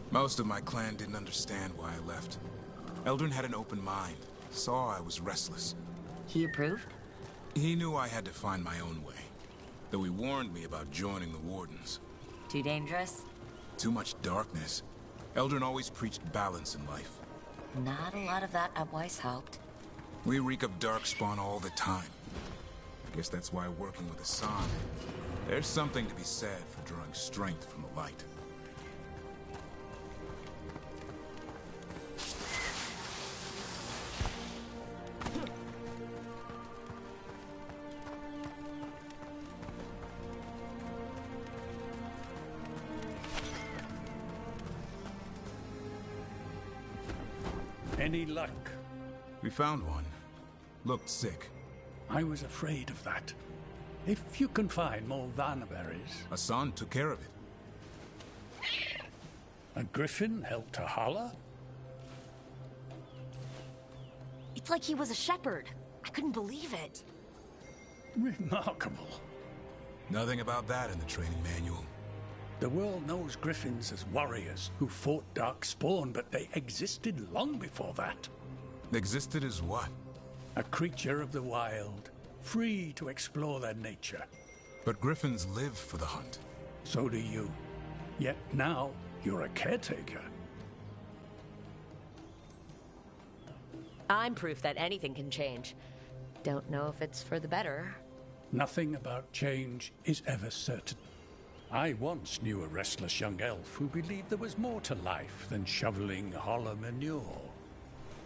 Most of my clan didn't understand why I left. Eldrin had an open mind, saw I was restless. He approved? He knew I had to find my own way, though he warned me about joining the Wardens. Too dangerous? Too much darkness. Eldrin always preached balance in life. Not a lot of that at Weishaupt. We reek of darkspawn all the time. I guess that's why working with Hassan, there's something to be said for drawing strength from the light. Any luck? We found one. Looked sick. I was afraid of that. If you can find more Vanaberries... Hassan took care of it. A griffin helped to holler? It's like he was a shepherd. I couldn't believe it. Remarkable. Nothing about that in the training manual. The world knows griffins as warriors who fought Darkspawn, but they existed long before that. Existed as what? A creature of the wild, free to explore their nature. But griffins live for the hunt. So do you. Yet now, you're a caretaker. I'm proof that anything can change. Don't know if it's for the better. Nothing about change is ever certain. I once knew a restless young elf who believed there was more to life than shoveling hollow manure.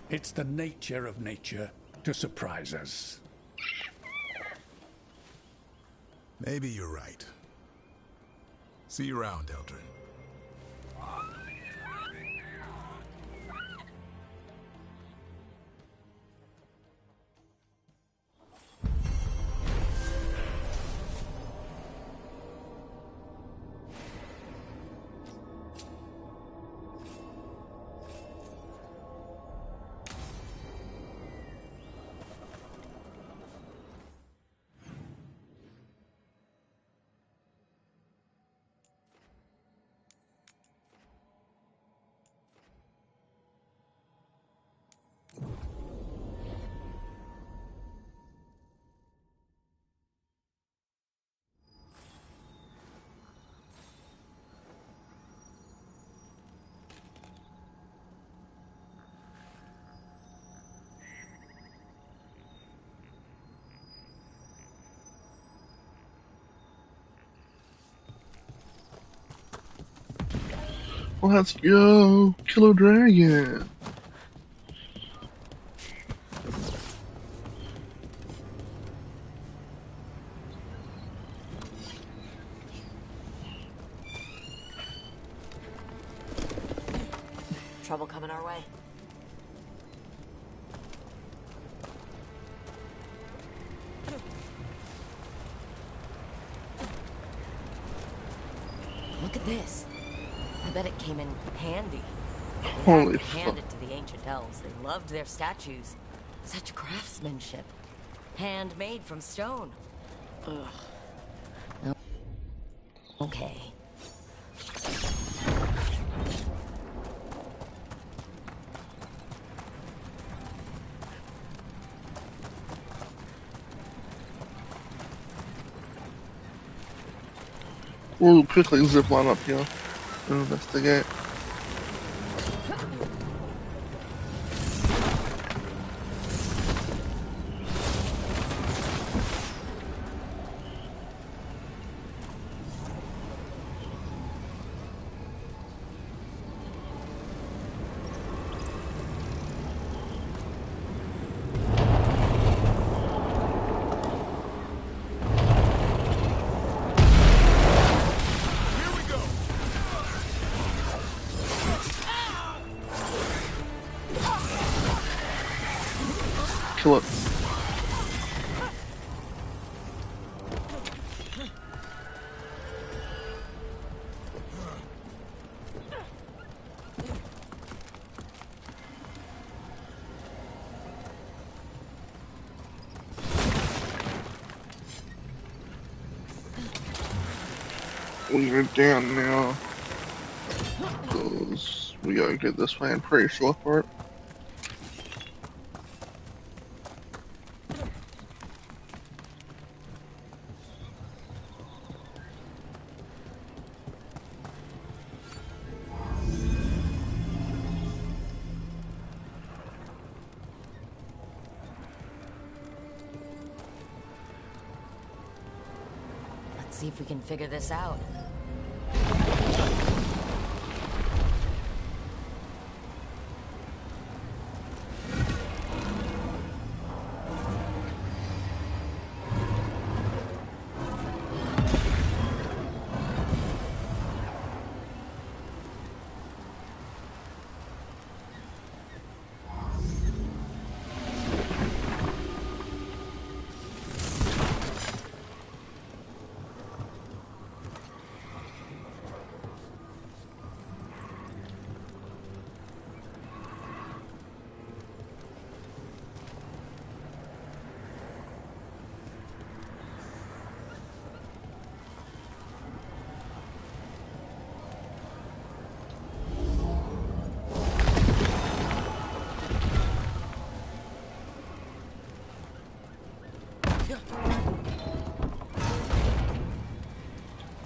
It's the nature of nature to surprise us. Maybe you're right. See you around, Eldrin. Let's go! Kill a dragon! Trouble coming our way. Look at this. I bet it came in handy. They Holy had to fuck. hand it to the ancient elves. They loved their statues. Such craftsmanship. Handmade from stone. Ugh. Okay. We'll quickly zipline up here and investigate. Kill it. We're down now. Because we gotta get this way, I'm pretty sure for it. Let's see if we can figure this out.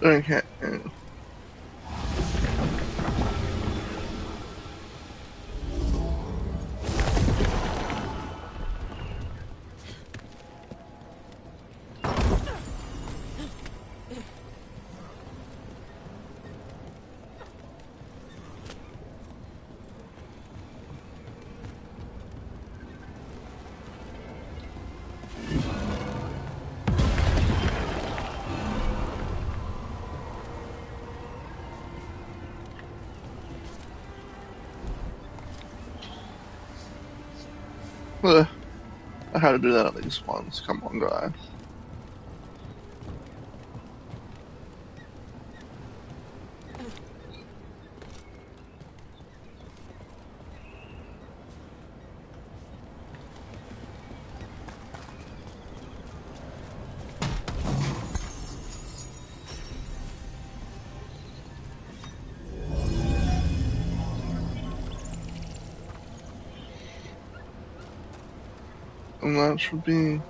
Okay. I had to do that at least once. Come on, guys. And that should be...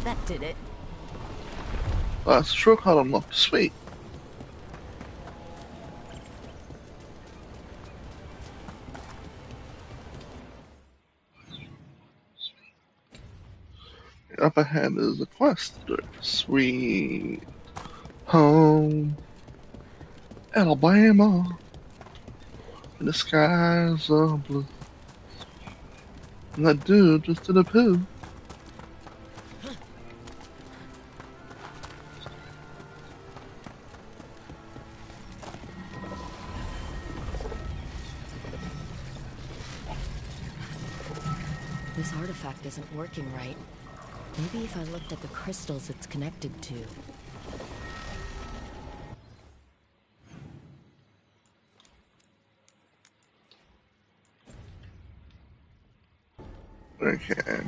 That did it. That's a shortcut unlocked. Sweet. Up ahead is a quest. Sweet home Alabama. And the skies are blue. And that dude just did a poo. This artifact isn't working right. Maybe if I looked at the crystals it's connected to. Okay.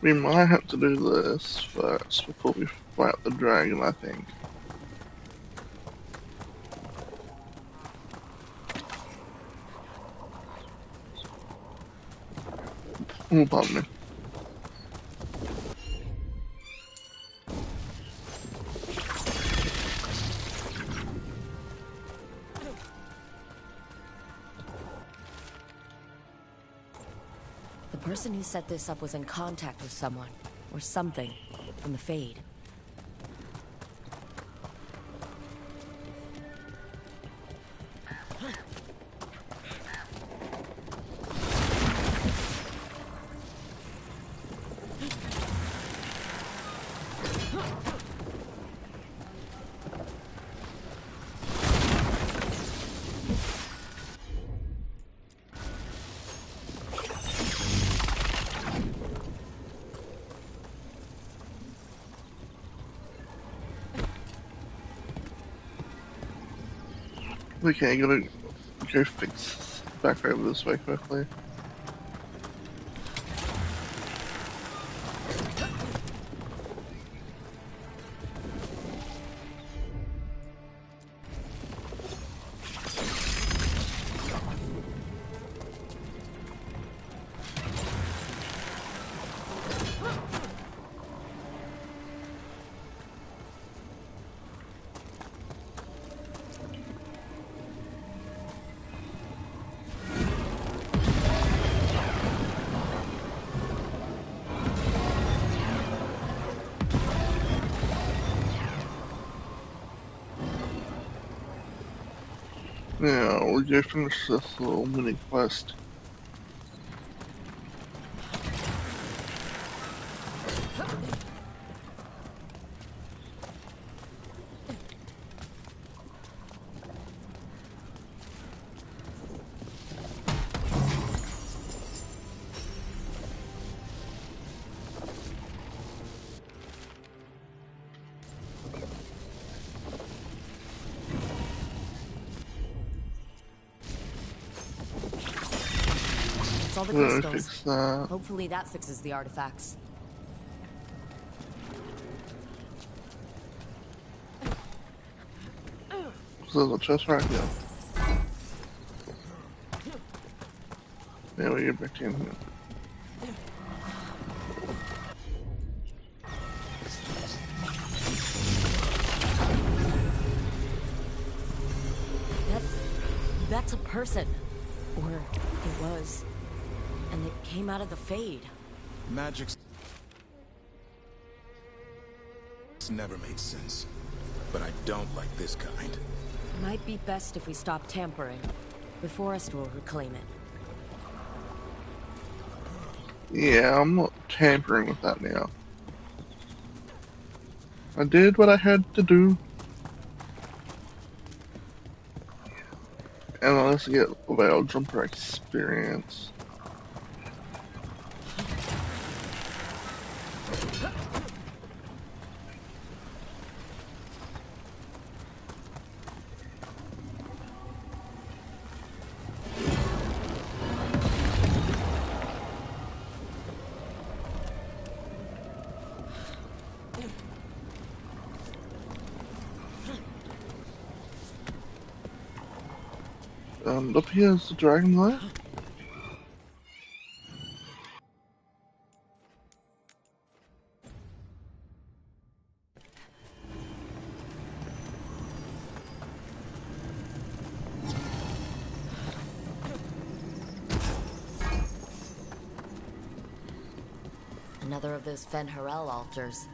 We might have to do this first before we fight the dragon, I think. Oh, pardon me. The person who set this up was in contact with someone, or something, from the Fade. Okay, gotta go fix back over this way quickly. Yeah, we're gonna finish this little mini quest. It's all the Let me crystals. fix that. Hopefully that fixes the artifacts. There's a chest right here. Yeah, we get back in here. That's a person. Or it was. And it came out of the Fade. Magic's never made sense. But I don't like this kind. Might be best if we stop tampering. The forest will reclaim it. Yeah, I'm not tampering with that now. I did what I had to do. And let's get Veil Jumper experience. Up here is the dragon light. Another of those Fen'Harel altars.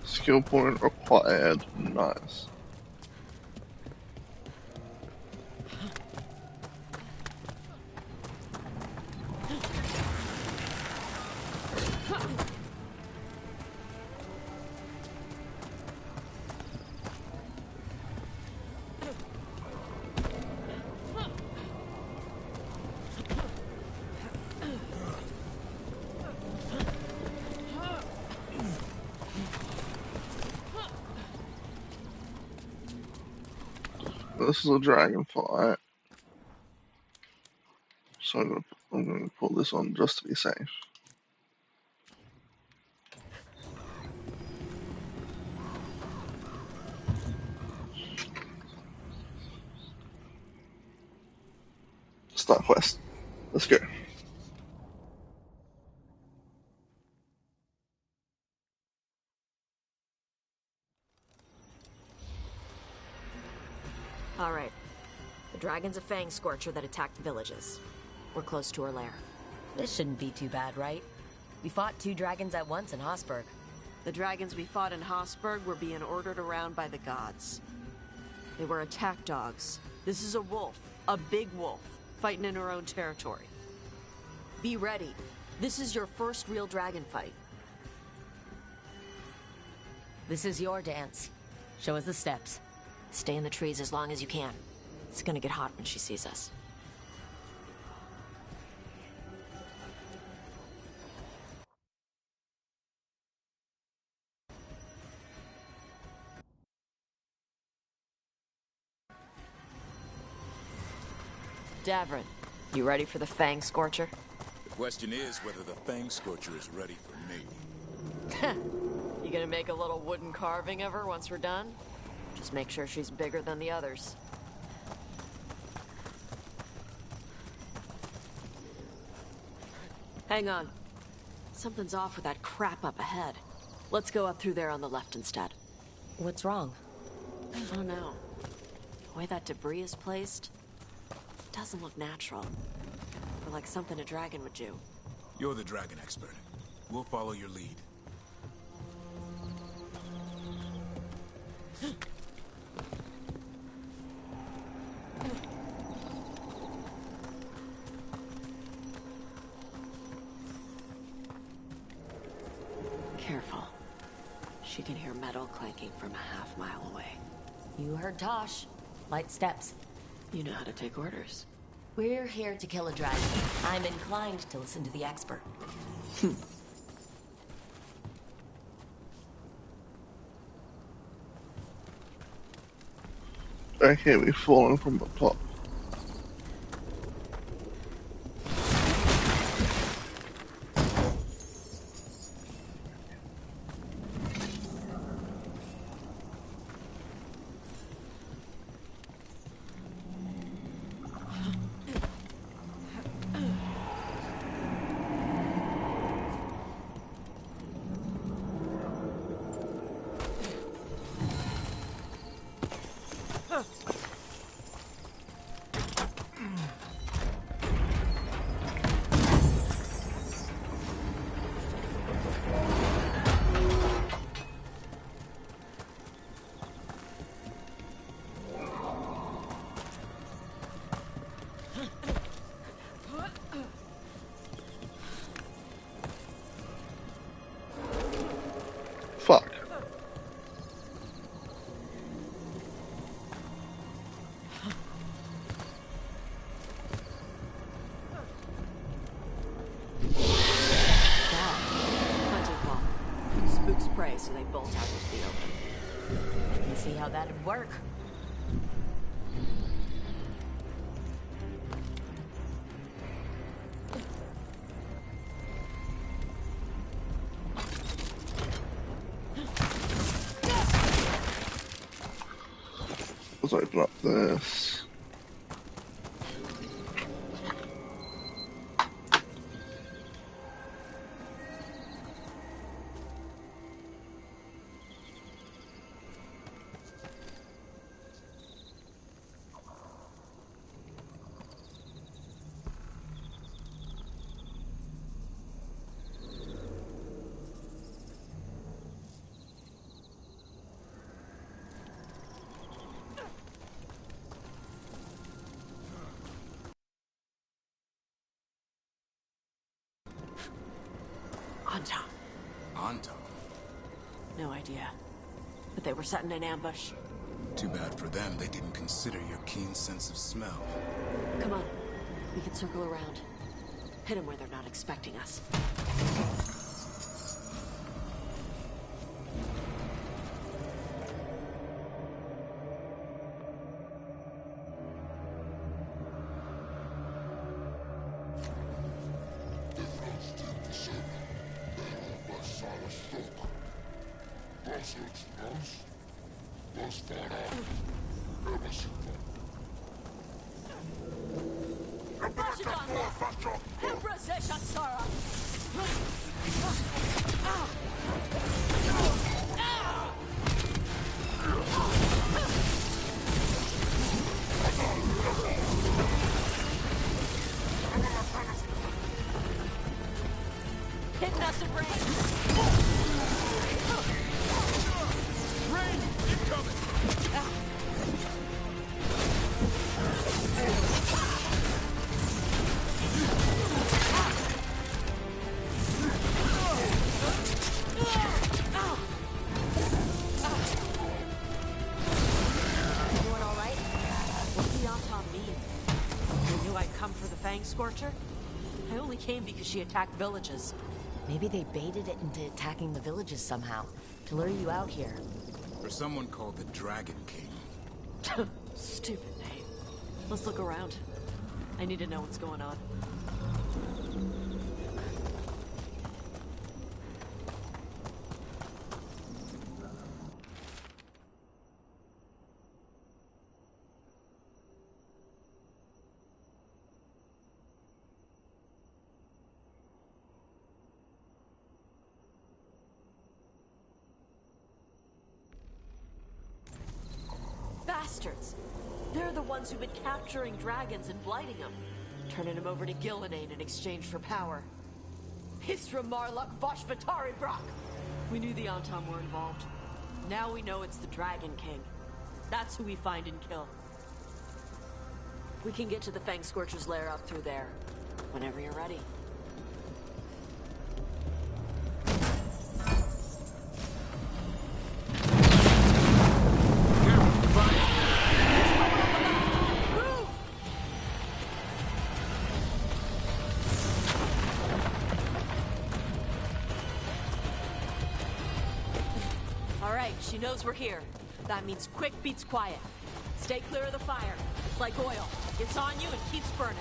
Skill point required. Nice. This is a dragonfly. So I'm gonna pull this on just to be safe. Start quest. Let's go. All right. The dragon's a fang scorcher that attacked villages. We're close to her lair. This shouldn't be too bad, right? We fought 2 dragons at once in Hosburg. The dragons we fought in Hosburg were being ordered around by the gods. They were attack dogs. This is a wolf, a big wolf, fighting in her own territory. Be ready. This is your first real dragon fight. This is your dance. Show us the steps. Stay in the trees as long as you can. It's gonna get hot when she sees us. Davrin, you ready for the Fang Scorcher? The question is whether the Fang Scorcher is ready for me. You gonna make a little wooden carving of her once we're done? Just make sure she's bigger than the others. Hang on. Something's off with that crap up ahead. Let's go up through there on the left instead. What's wrong? I don't know. The way that debris is placed, it doesn't look natural. Or like something a dragon would do. You're the dragon expert. We'll follow your lead. Careful. She can hear metal clanking from a half-mile away. You heard Tosh. Light steps. You know how to take orders. We're here to kill a dragon. I'm inclined to listen to the expert. I can't be falling from the top. Fuck. Hunting call. Spooks prey, so they bolt out into the open. I can see how that'd work. Let's open up this. On top. On top? No idea. But they were setting an ambush. Too bad for them they didn't consider your keen sense of smell. Come on. We can circle around. Hit them where they're not expecting us. Hitting us at range. Rain! Incoming! Doing all right? What's the on top mean? You knew I'd come for the Fang Scorcher? I only came because she attacked villages. Maybe they baited it into attacking the villages somehow, to lure you out here. For someone called the Dragon King. Stupid name. Let's look around. I need to know what's going on. bastards. They're the ones who've been capturing dragons and blighting them, turning them over to Gillinane in exchange for power. Hisra Marluk Voshvatari Brock! We knew the Antam were involved. Now we know it's the Dragon King. That's who we find and kill. We can get to the Fang Scorcher's lair up through there, whenever you're ready. Alright, she knows we're here. That means quick beats quiet. Stay clear of the fire. It's like oil. It's on you and keeps burning.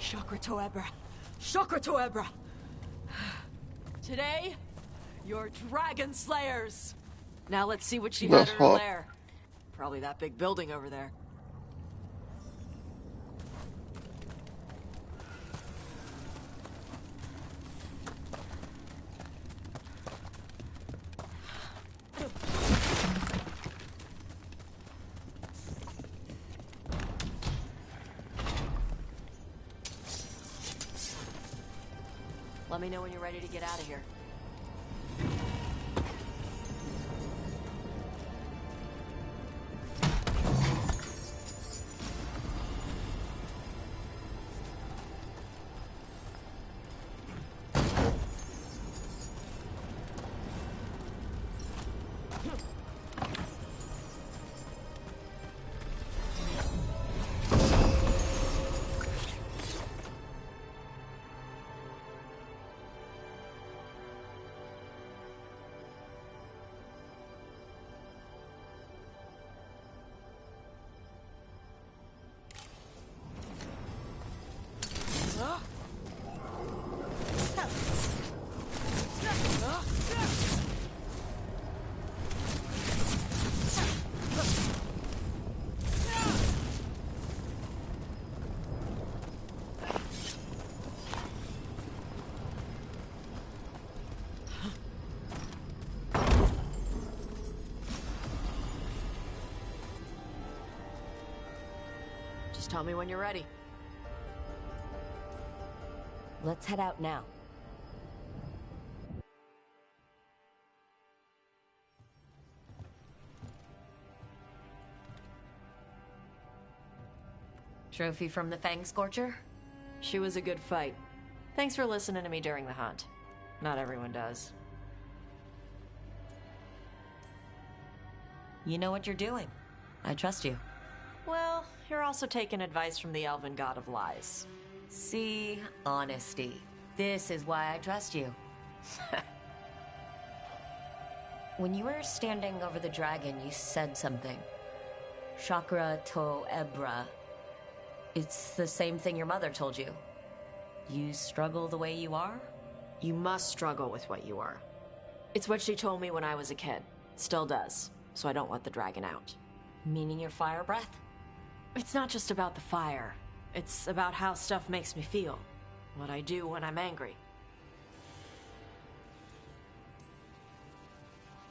Chakra Toebra. Chakra Toebra. Today, you're dragon slayers. Now let's see what she had That's in her hot. lair. Probably that big building over there. Let me know when you're ready to get out of here. Just tell me when you're ready. Let's head out now. Trophy from the Fang Scorcher? She was a good fight. Thanks for listening to me during the hunt. Not everyone does. You know what you're doing. I trust you. Well, you're also taking advice from the elven god of lies. See, honesty. This is why I trust you. When you were standing over the dragon, you said something. Chakra to Ebra. It's the same thing your mother told you. You struggle the way you are? You must struggle with what you are. It's what she told me when I was a kid. Still does. So I don't let the dragon out. Meaning your fire breath? It's not just about the fire. It's about how stuff makes me feel. What I do when I'm angry.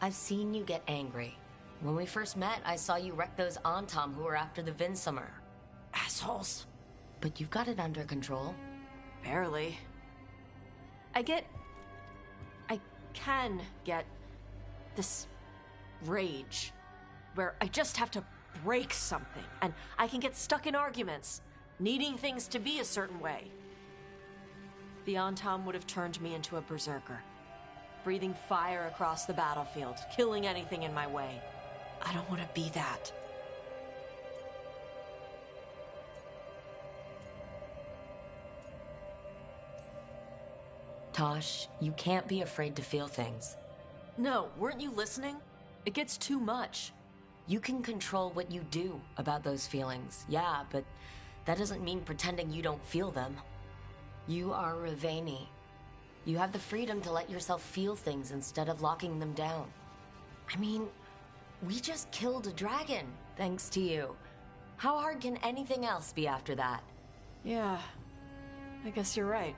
I've seen you get angry. When we first met, I saw you wreck those Antam who were after the Vinsummer. Assholes. But you've got it under control. Barely. I can get this rage where I just have to break something and I can get stuck in arguments, needing things to be a certain way. The Antam would have turned me into a berserker, breathing fire across the battlefield, killing anything in my way. I don't want to be that. Tosh, you can't be afraid to feel things. No, weren't you listening? It gets too much. You can control what you do about those feelings, yeah, but that doesn't mean pretending you don't feel them. You are Ravani. You have the freedom to let yourself feel things instead of locking them down. I mean, we just killed a dragon, thanks to you. How hard can anything else be after that? Yeah, I guess you're right.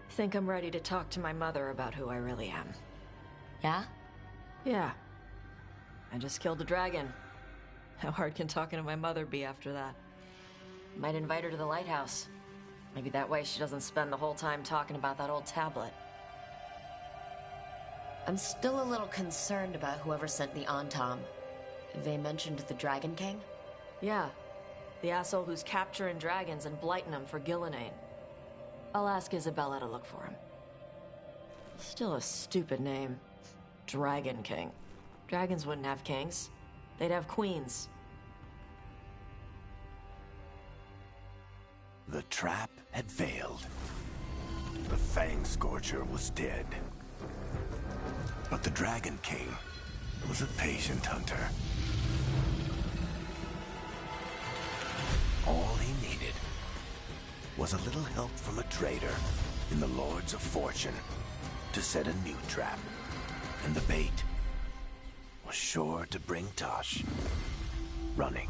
Think I'm ready to talk to my mother about who I really am. Yeah? Yeah. I just killed a dragon. How hard can talking to my mother be after that? Might invite her to the lighthouse. Maybe that way she doesn't spend the whole time talking about that old tablet. I'm still a little concerned about whoever sent the Antam. They mentioned the Dragon King? Yeah. The asshole who's capturing dragons and blighting them for Gillenane. I'll ask Isabella to look for him. Still a stupid name. Dragon King. Dragons wouldn't have kings. They'd have queens. The trap had failed. The Fang Scorcher was dead. But the Dragon King was a patient hunter. All he needed was a little help from a trader in the Lords of Fortune to set a new trap. And the bait was sure to bring Tosh running.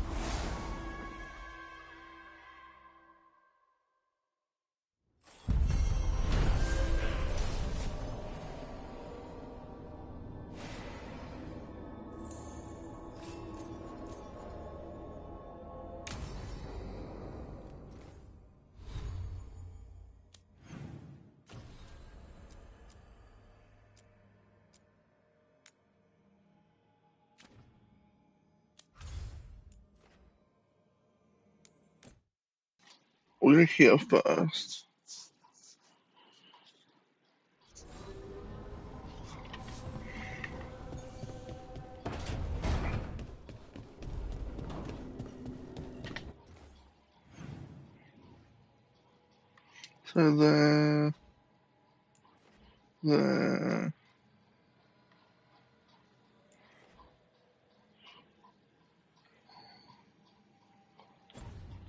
We're here first. So there.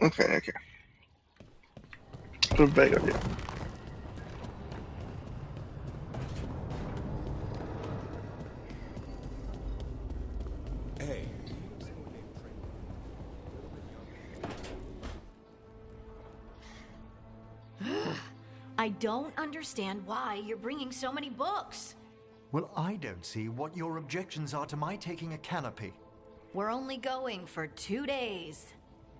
Okay. Got a vague idea. Hey. I don't understand why you're bringing so many books. Well, I don't see what your objections are to my taking a canopy. We're only going for 2 days.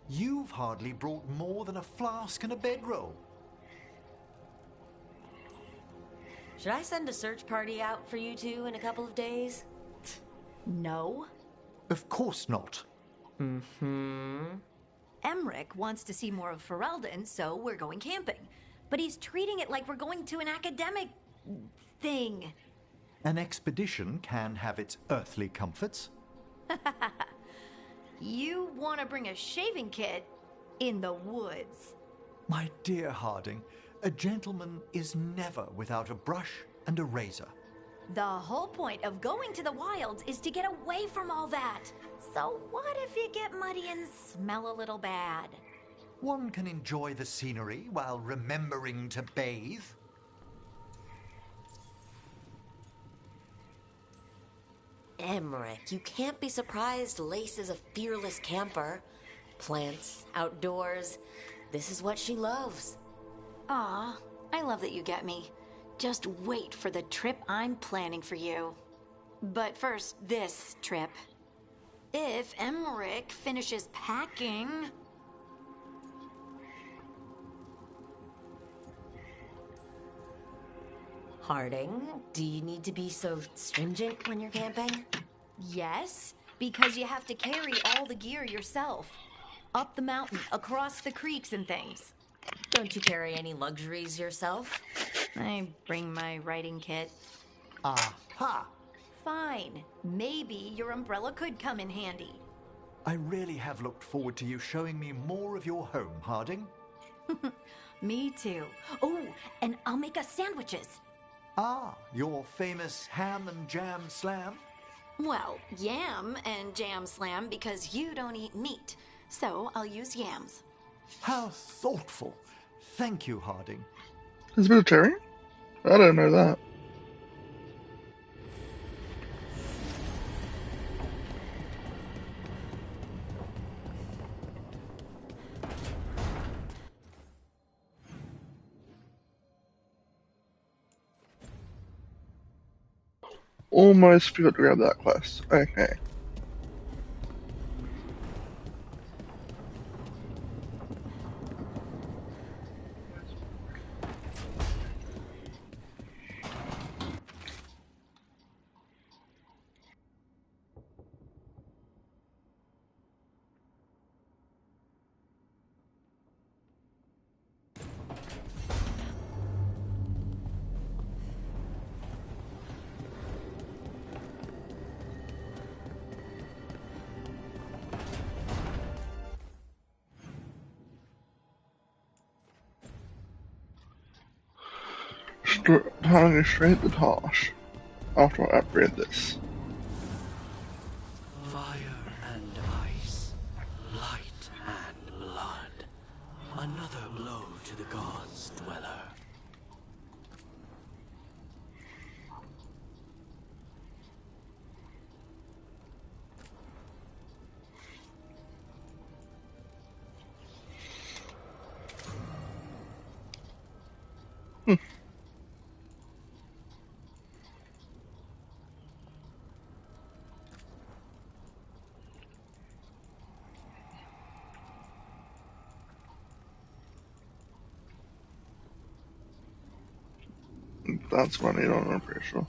You've hardly brought more than a flask and a bedroll. Should I send a search party out for you two in a couple of days? No. Of course not. Emmerich wants to see more of Ferelden, so we're going camping. But he's treating it like we're going to an academic thing. An expedition can have its earthly comforts. You want to bring a shaving kit in the woods. My dear Harding, a gentleman is never without a brush and a razor. The whole point of going to the wilds is to get away from all that. So what if you get muddy and smell a little bad? One can enjoy the scenery while remembering to bathe. Emmerich, you can't be surprised Lace is a fearless camper. Plants, outdoors, this is what she loves. Aw, I love that you get me. Just wait for the trip I'm planning for you. But first, this trip. If Emmerich finishes packing... Harding, do you need to be so stringent when you're camping? Yes, because you have to carry all the gear yourself. Up the mountain, across the creeks and things. Don't you carry any luxuries yourself? I bring my writing kit. Aha! Fine. Maybe your umbrella could come in handy. I really have looked forward to you showing me more of your home, Harding. Me too. Oh, and I'll make us sandwiches. Ah, your famous ham and jam slam? Well, yam and jam slam because you don't eat meat. So I'll use yams. How thoughtful. Thank you, Harding. There's vegetarian? I don't know that. Almost forgot to grab that quest. Okay. Tying straight to Tosh after I upgrade this. Fire and ice, light and blood, Another blow to the gods, dweller. That's what I need on, I'm pretty sure.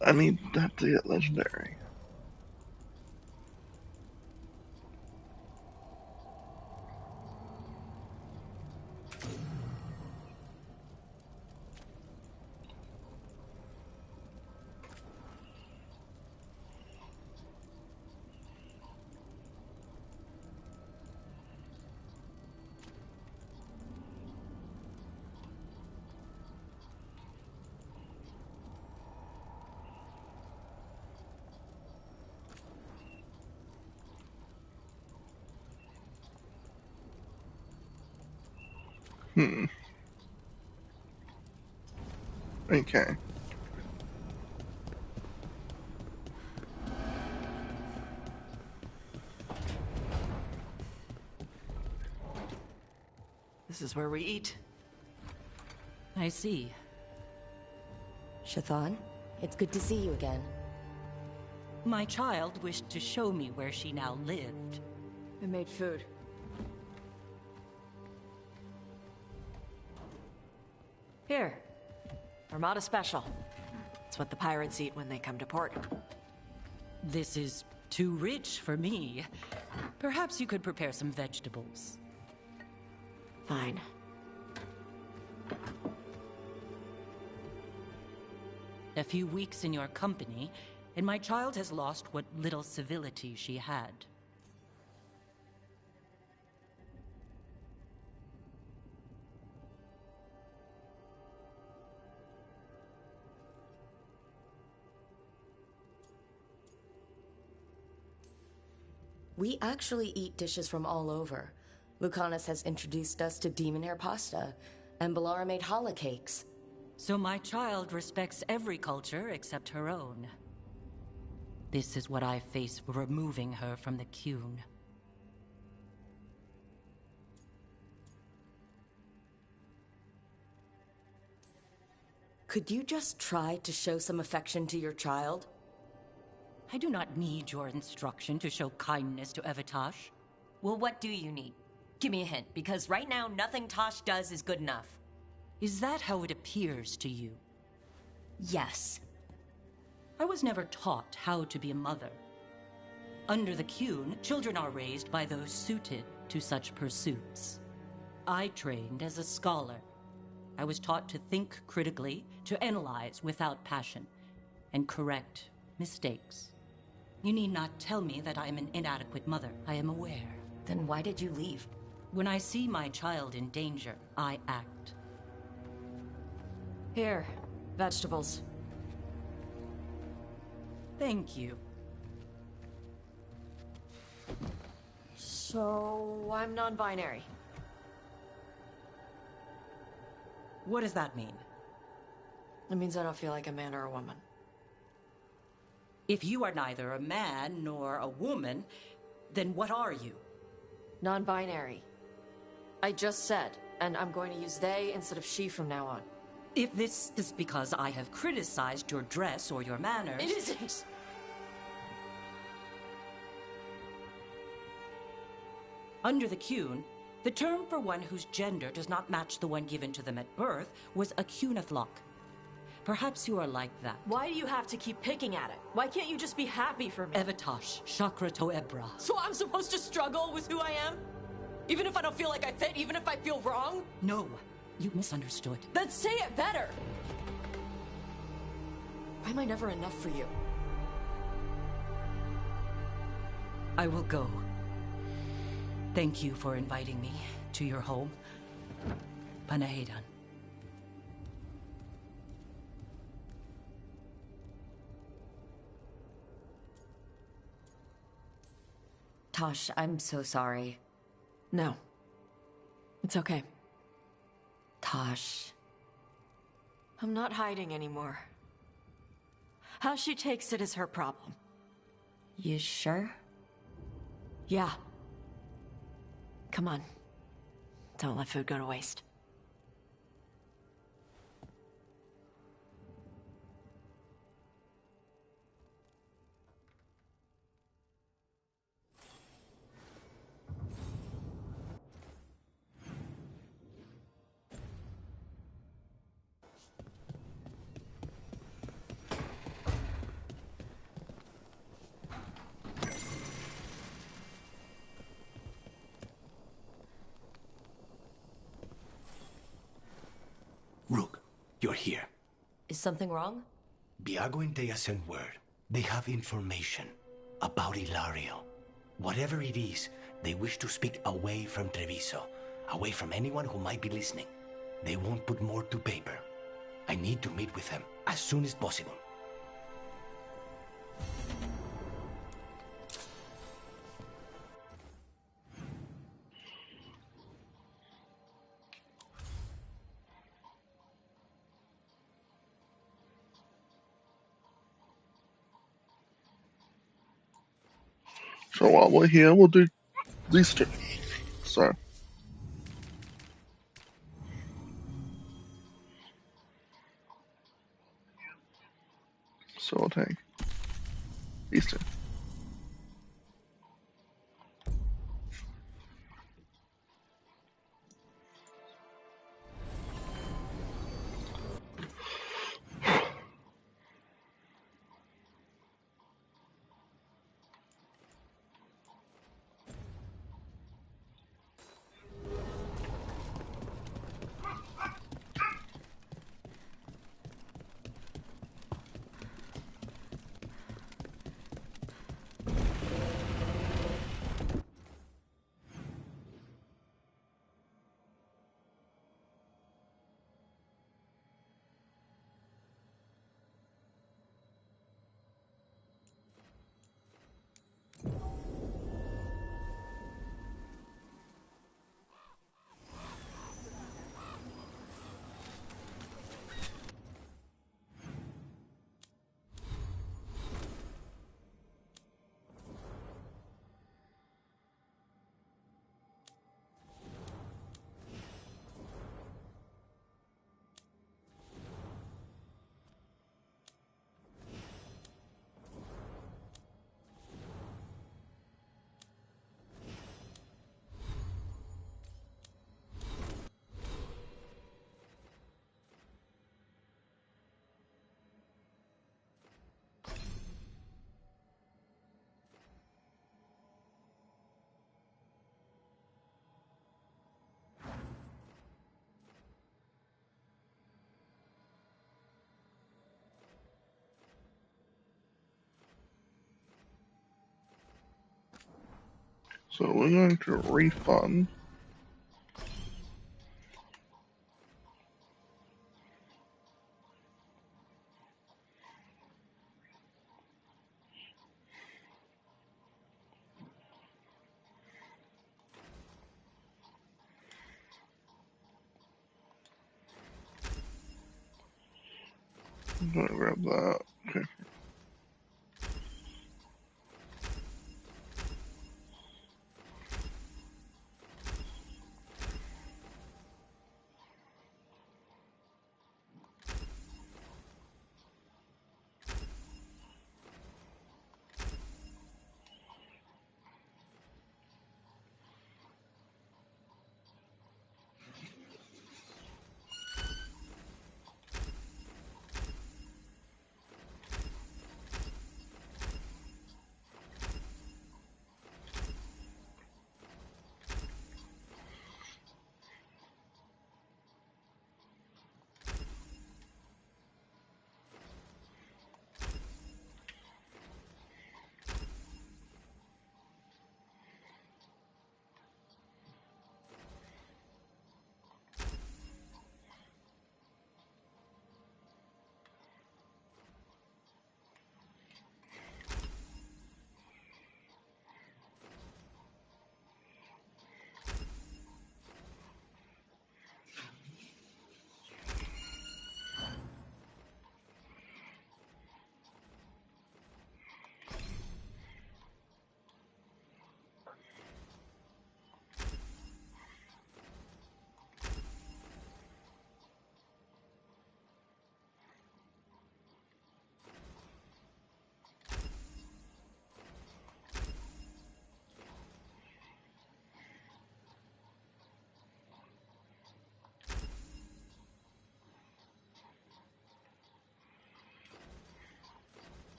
I need that to get legendary. Okay. This is where we eat. I see. Shathan, it's good to see you again. My child wished to show me where she now lived. I made food. Here. Armada Special. It's what the pirates eat when they come to port. This is too rich for me. Perhaps you could prepare some vegetables. Fine. A few weeks in your company, and my child has lost what little civility she had. We actually eat dishes from all over. Lucanus has introduced us to demon hair pasta, and Balara made challah cakes. So my child respects every culture except her own. This is what I face for removing her from the Qun. Could you just try to show some affection to your child? I do not need your instruction to show kindness to Evatosh. Well, what do you need? Give me a hint, because right now nothing Tosh does is good enough. Is that how it appears to you? Yes. I was never taught how to be a mother. Under the Qun, children are raised by those suited to such pursuits. I trained as a scholar. I was taught to think critically, to analyze without passion, and correct mistakes. You need not tell me that I am an inadequate mother. I am aware. Then why did you leave? When I see my child in danger, I act. Here, vegetables. Thank you. So, I'm non-binary. What does that mean? It means I don't feel like a man or a woman. If you are neither a man nor a woman, then what are you? Non-binary. I just said, and I'm going to use they instead of she from now on. If this is because I have criticized your dress or your manners... It isn't! Under the Qun, the term for one whose gender does not match the one given to them at birth was a Qunathlok. Perhaps you are like that. Why do you have to keep picking at it? Why can't you just be happy for me? Evatosh, Chakra Toebra. So I'm supposed to struggle with who I am? Even if I don't feel like I fit, even if I feel wrong? No, you misunderstood. Then say it better! Why am I never enough for you? I will go. Thank you for inviting me to your home. Panahedan. Tosh, I'm so sorry. No. It's okay. Tosh. I'm not hiding anymore. How she takes it is her problem. You sure? Yeah. Come on. Don't let food go to waste. Rook, you're here. Is something wrong? Biago and Dea sent word. They have information about Ilario. Whatever it is, they wish to speak away from Treviso, away from anyone who might be listening. They won't put more to paper. I need to meet with them as soon as possible. So while we're here, we'll do these two. So. So I'll take these two. So we're going to refund. I'm gonna grab that. Okay.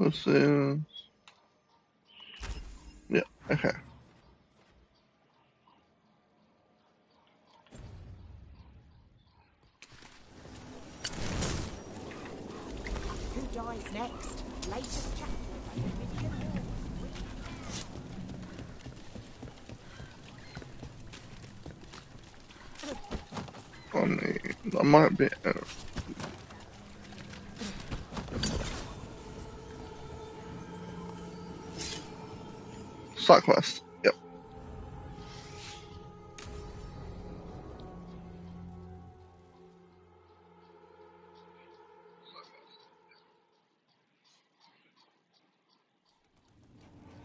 Let's see. Yeah, okay. Who dies next? Latest chapter. I mean, I might be. Side quest. Yep.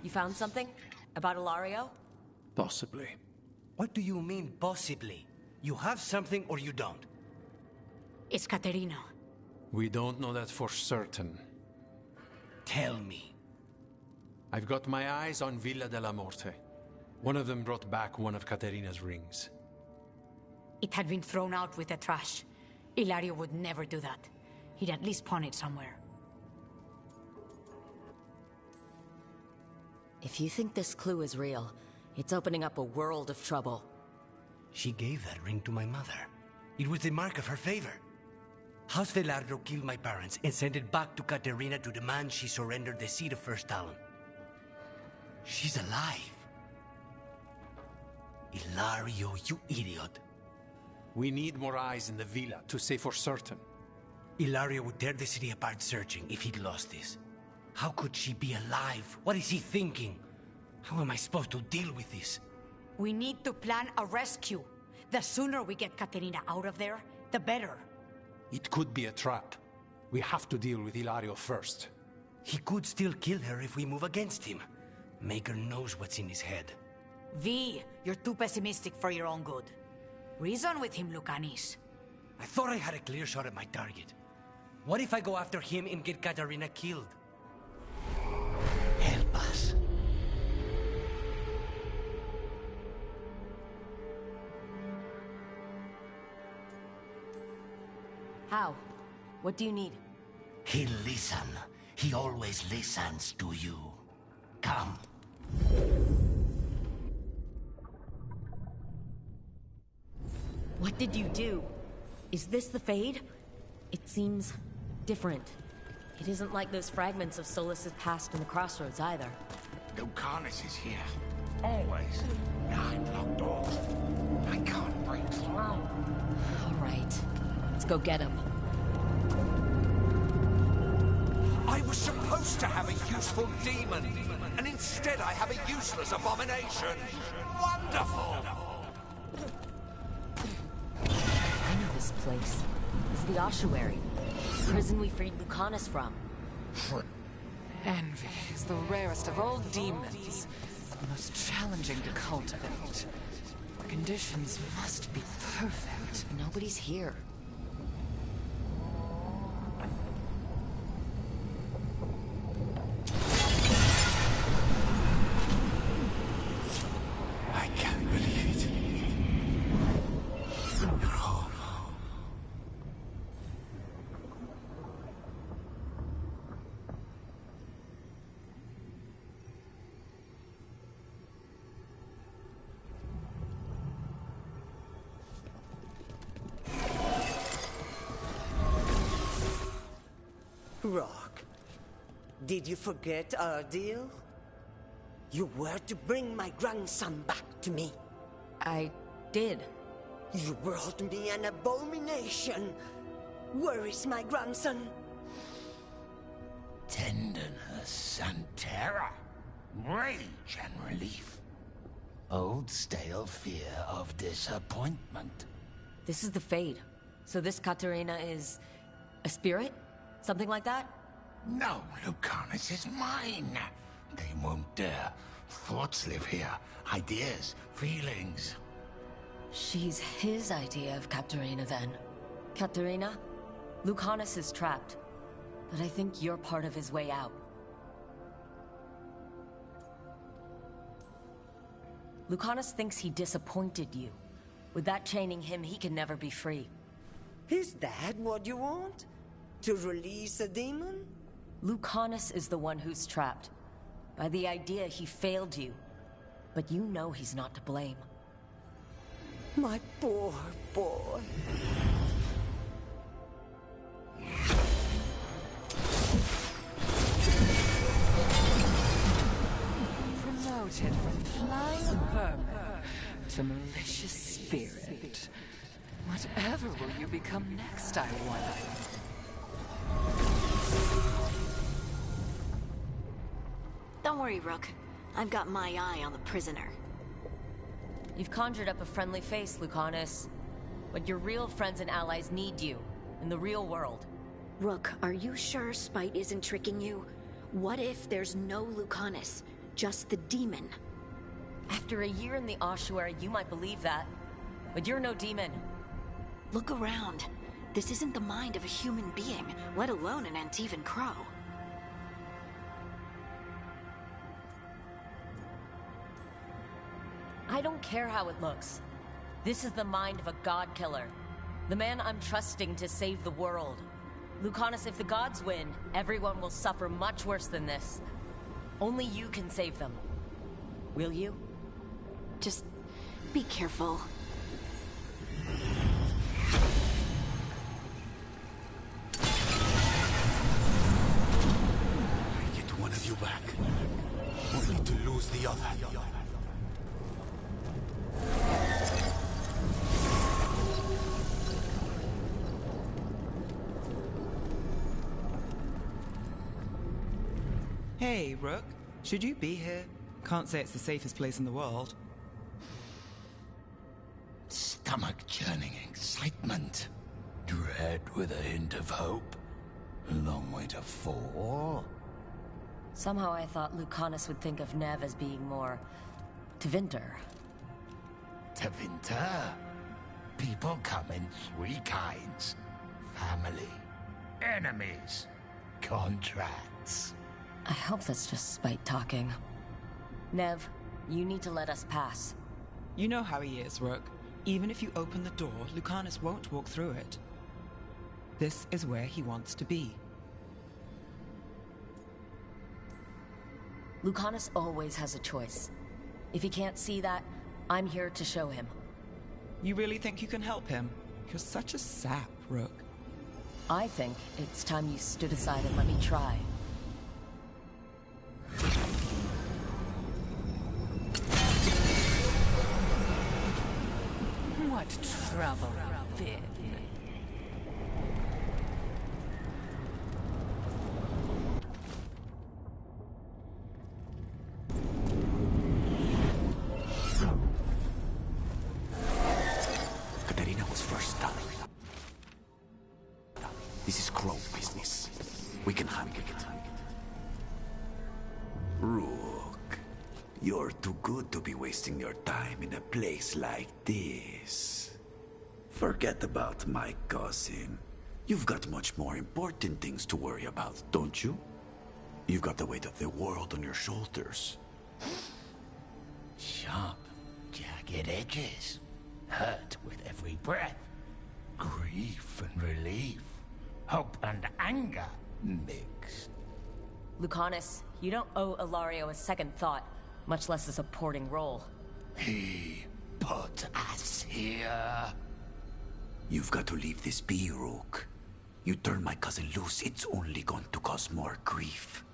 You found something? About Ilario? Possibly. What do you mean, possibly? You have something or you don't? It's Caterina. We don't know that for certain. Tell me. I've got my eyes on Villa della Morte. One of them brought back one of Caterina's rings. It had been thrown out with the trash. Ilario would never do that. He'd at least pawn it somewhere. If you think this clue is real, it's opening up a world of trouble. She gave that ring to my mother. It was the mark of her favor. House Velardo killed my parents and sent it back to Caterina to demand she surrender the seat of First Talon. She's alive. Ilario, you idiot. We need more eyes in the villa to say for certain. Ilario would tear the city apart searching if he'd lost this. How could she be alive? What is he thinking? How am I supposed to deal with this? We need to plan a rescue. The sooner we get Caterina out of there, the better. It could be a trap. We have to deal with Ilario first. He could still kill her if we move against him. Maker knows what's in his head. V, you're too pessimistic for your own good. Reason with him, Lucanis. I thought I had a clear shot at my target. What if I go after him and get Caterina killed? Help us. How? What do you need? He'll listen. He always listens to you. Come. What did you do? Is this the Fade? It seems different. It isn't like those fragments of Solus's past in the Crossroads either. Lucanus is here. Always. 9 locked doors. I can't break through. All right. Let's go get him. I was supposed to have a useful demon, and instead I have a useless abomination. Wonderful! I know this place. It's the ossuary. The prison we freed Lucanus from. Envy is the rarest of all demons. The most challenging to cultivate. The conditions must be perfect. Nobody's here. I can't believe it. You're home. Rock, did you forget our deal? You were to bring my grandson back to me. I did. You brought me an abomination. Where is my grandson? Tenderness and terror, rage and relief. Old stale fear of disappointment. This is the Fade. So this Caterina is a spirit? Something like that? No, Lucanus is mine. They won't dare. Thoughts live here. Ideas, feelings. She's his idea of Caterina then. Caterina, Lucanus is trapped. But I think you're part of his way out. Lucanus thinks he disappointed you. With that chaining him, he can never be free. Is that what you want? To release a demon? Lucanus is the one who's trapped. By the idea he failed you. But you know he's not to blame. My poor boy. Promoted from flying vermin to malicious spirit. Whatever will you become next, I wonder? Don't worry, Rook. I've got my eye on the prisoner. You've conjured up a friendly face, Lucanus. But your real friends and allies need you, in the real world. Rook, are you sure Spite isn't tricking you? What if there's no Lucanus, just the demon? After a year in the ossuary, you might believe that. But you're no demon. Look around. This isn't the mind of a human being, let alone an Antivan Crow. I don't care how it looks. This is the mind of a god killer. The man I'm trusting to save the world. Lucanus, if the gods win, everyone will suffer much worse than this. Only you can save them. Will you? Just be careful. I get one of you back, only to lose the other. Hey, Rook. Should you be here? Can't say it's the safest place in the world. Stomach-churning excitement. Dread with a hint of hope. Long way to fall. Somehow I thought Lucanus would think of Nev as being more... Tevinter. Tevinter? People come in three kinds. Family, enemies, contracts. I hope that's just Spite talking. Nev, you need to let us pass. You know how he is, Rook. Even if you open the door, Lucanus won't walk through it. This is where he wants to be. Lucanus always has a choice. If he can't see that, I'm here to show him. You really think you can help him? You're such a sap, Rook. I think it's time you stood aside and let me try. What trouble, Finn? Katerina was first done. This is Crow business. We can handle it. Rook, you're too good to be wasting your time in a place like this. Forget about my cousin. You've got much more important things to worry about, don't you? You've got the weight of the world on your shoulders. Sharp, jagged edges. Hurt with every breath. Grief and relief. Hope and anger mixed. Lucanus, you don't owe Ilario a second thought, much less a supporting role. He put us here. You've got to leave this be, Rook. You turn my cousin loose, it's only going to cause more grief.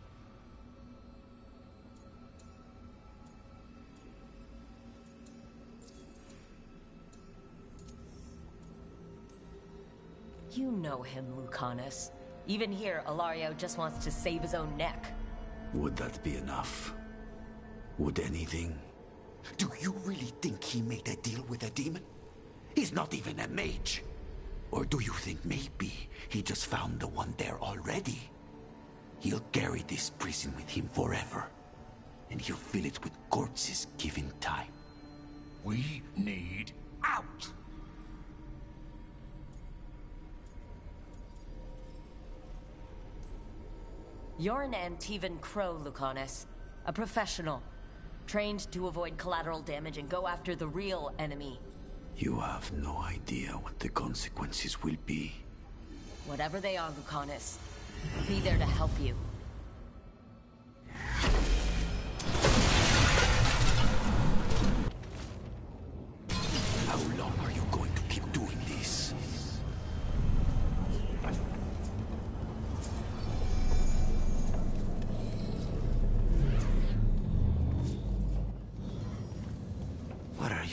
You know him, Lucanus. Even here, Ilario just wants to save his own neck. Would that be enough? Would anything? Do you really think he made a deal with a demon? He's not even a mage. Or do you think maybe he just found the one there already? He'll carry this prison with him forever. And he'll fill it with corpses given time. We need out! You're an Antivan Crow, Lucanus. A professional. Trained to avoid collateral damage and go after the real enemy. You have no idea what the consequences will be. Whatever they are, Lucanus, I'll be there to help you.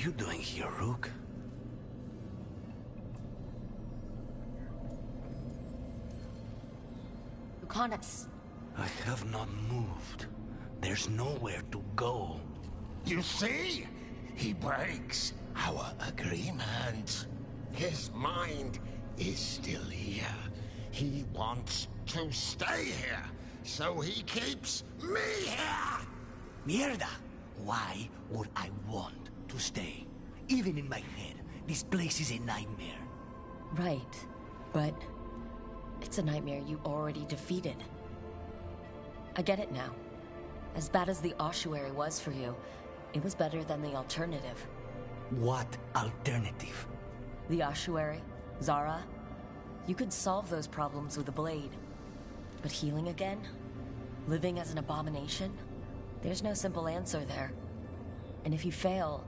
you doing here, Rook? Lucanus. I have not moved. There's nowhere to go. You see? He breaks our agreement. His mind is still here. He wants to stay here, so he keeps me here! Mierda! Why would I want to stay? Even in my head, this place is a nightmare. Right, but it's a nightmare you already defeated. I get it now. As bad as the ossuary was for you, it was better than the alternative. What alternative? The ossuary, Zara. You could solve those problems with a blade. But healing again? Living as an abomination? There's no simple answer there. And if you fail,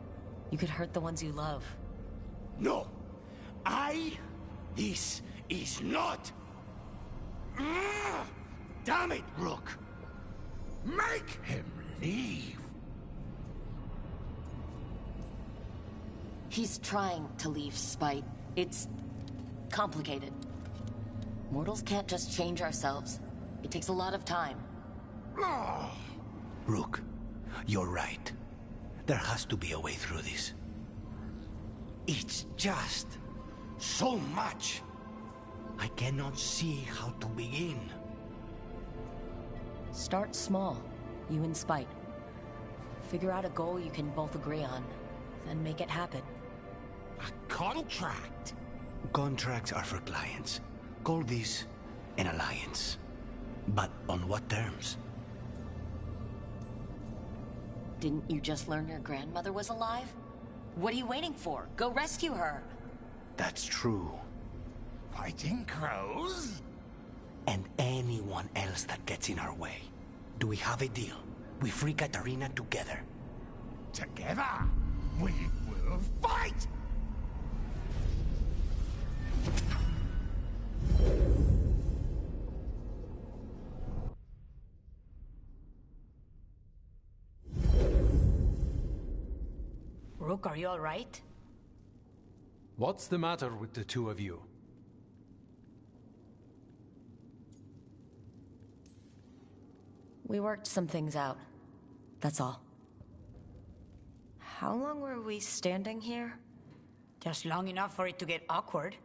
you could hurt the ones you love. No! This is not... Damn it, Rook! Make him leave! He's trying to leave, Spite. It's complicated. Mortals can't just change ourselves. It takes a lot of time. Rook, you're right. There has to be a way through this. It's just so much. I cannot see how to begin. Start small, you and Spite. Figure out a goal you can both agree on, then make it happen. A contract? Contracts are for clients. Call this an alliance. But on what terms? Didn't you just learn your grandmother was alive? What are you waiting for? Go rescue her! That's true. Fighting crows? And anyone else that gets in our way. Do we have a deal? We free Katarina together. Together? We will fight! Rook, are you all right? What's the matter with the two of you? We worked some things out. That's all. How long were we standing here? Just long enough for it to get awkward.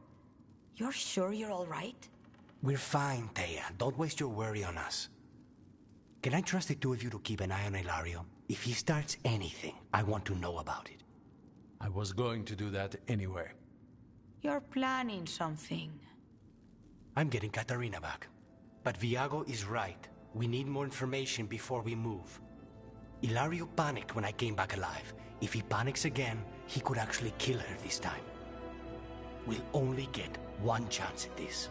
You're sure you're all right? We're fine, Thea. Don't waste your worry on us. Can I trust the two of you to keep an eye on Ilario? If he starts anything, I want to know about it. I was going to do that anyway. You're planning something. I'm getting Katarina back. But Viago is right. We need more information before we move. Ilario panicked when I came back alive. If he panics again, he could actually kill her this time. We'll only get one chance at this.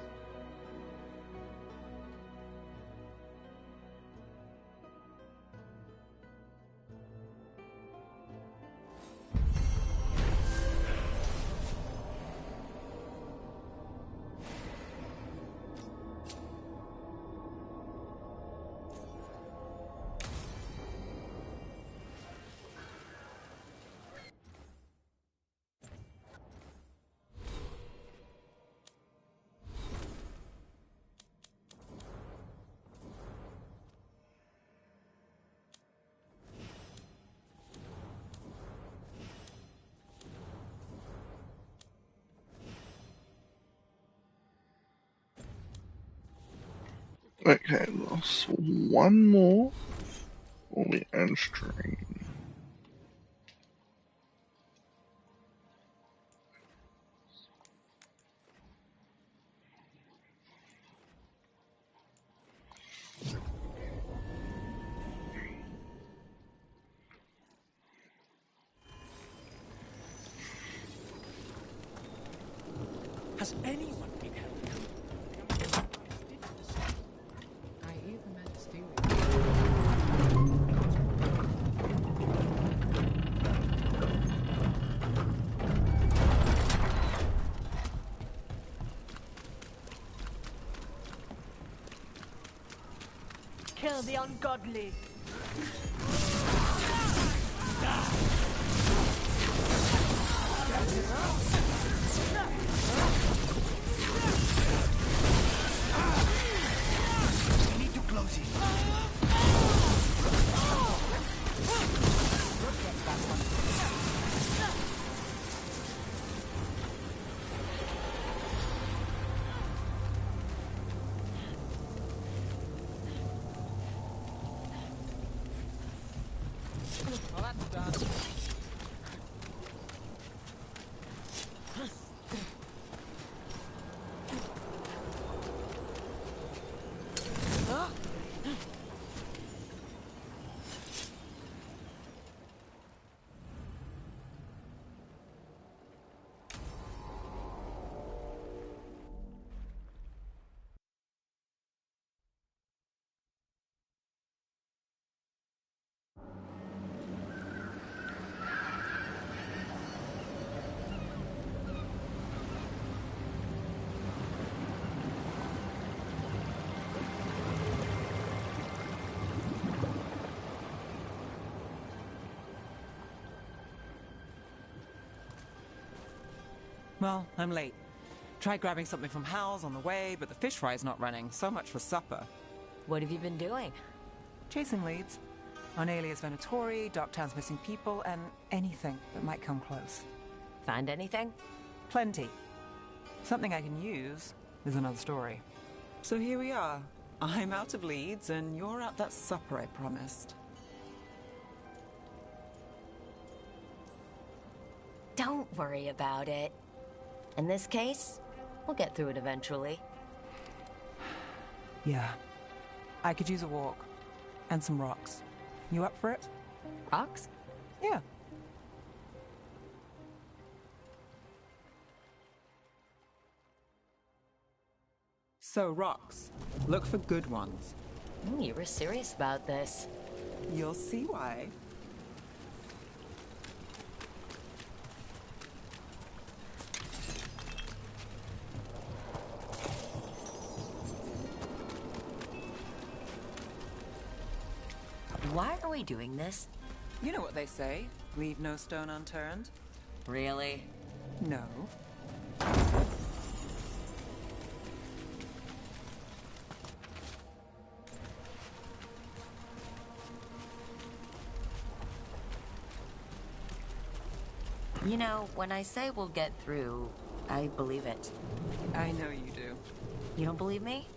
Okay, lost one more for the end stream. Has anyone been helping? I even meant to steal Kill the ungodly. Well, I'm late. Tried grabbing something from Hal's on the way, but the fish fry's not running. So much for supper. What have you been doing? Chasing leads. On Alias Venatori, Darktown's missing people, and anything that might come close. Find anything? Plenty. Something I can use is another story. So here we are. I'm out of leads, and you're at that supper I promised. Don't worry about it. In this case, we'll get through it eventually. Yeah. I could use a walk. And some rocks. You up for it? Rocks? Yeah. So, rocks. Look for good ones. You were serious about this. You'll see why. Why are we doing this? You know what they say. Leave no stone unturned. Really? No. You know, when I say we'll get through, I believe it. I know you do. You don't believe me?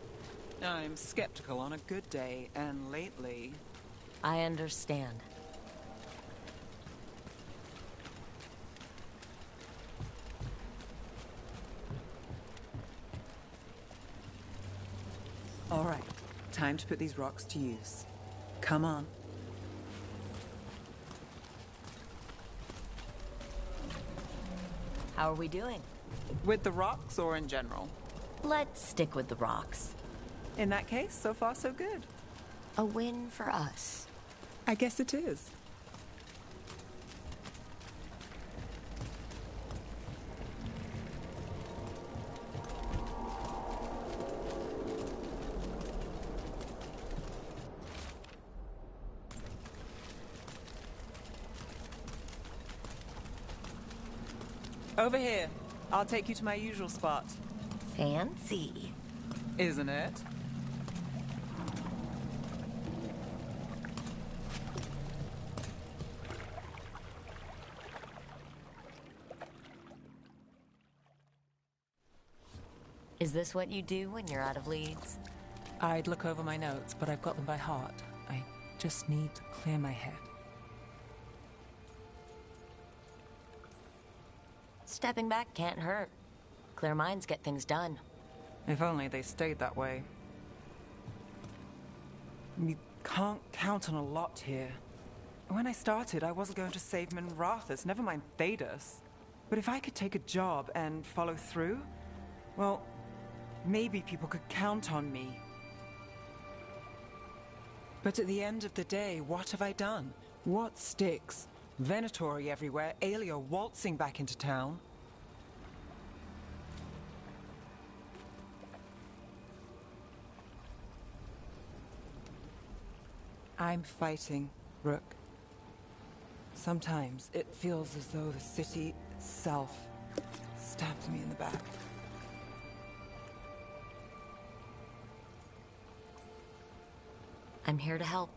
I'm skeptical on a good day, and lately... I understand. All right, time to put these rocks to use. Come on. How are we doing? With the rocks or in general? Let's stick with the rocks. In that case, so far so good. A win for us. I guess it is. Over here. I'll take you to my usual spot. Fancy. Isn't it? Is this what you do when you're out of leads? I'd look over my notes, but I've got them by heart. I just need to clear my head. Stepping back can't hurt. Clear minds get things done. If only they stayed that way. You can't count on a lot here. When I started, I wasn't going to save Minrathus, never mind Thedas. But if I could take a job and follow through, well, maybe people could count on me. But at the end of the day, what have I done? What sticks? Venatori everywhere, Aelia waltzing back into town. I'm fighting, Rook. Sometimes it feels as though the city itself stabbed me in the back. I'm here to help.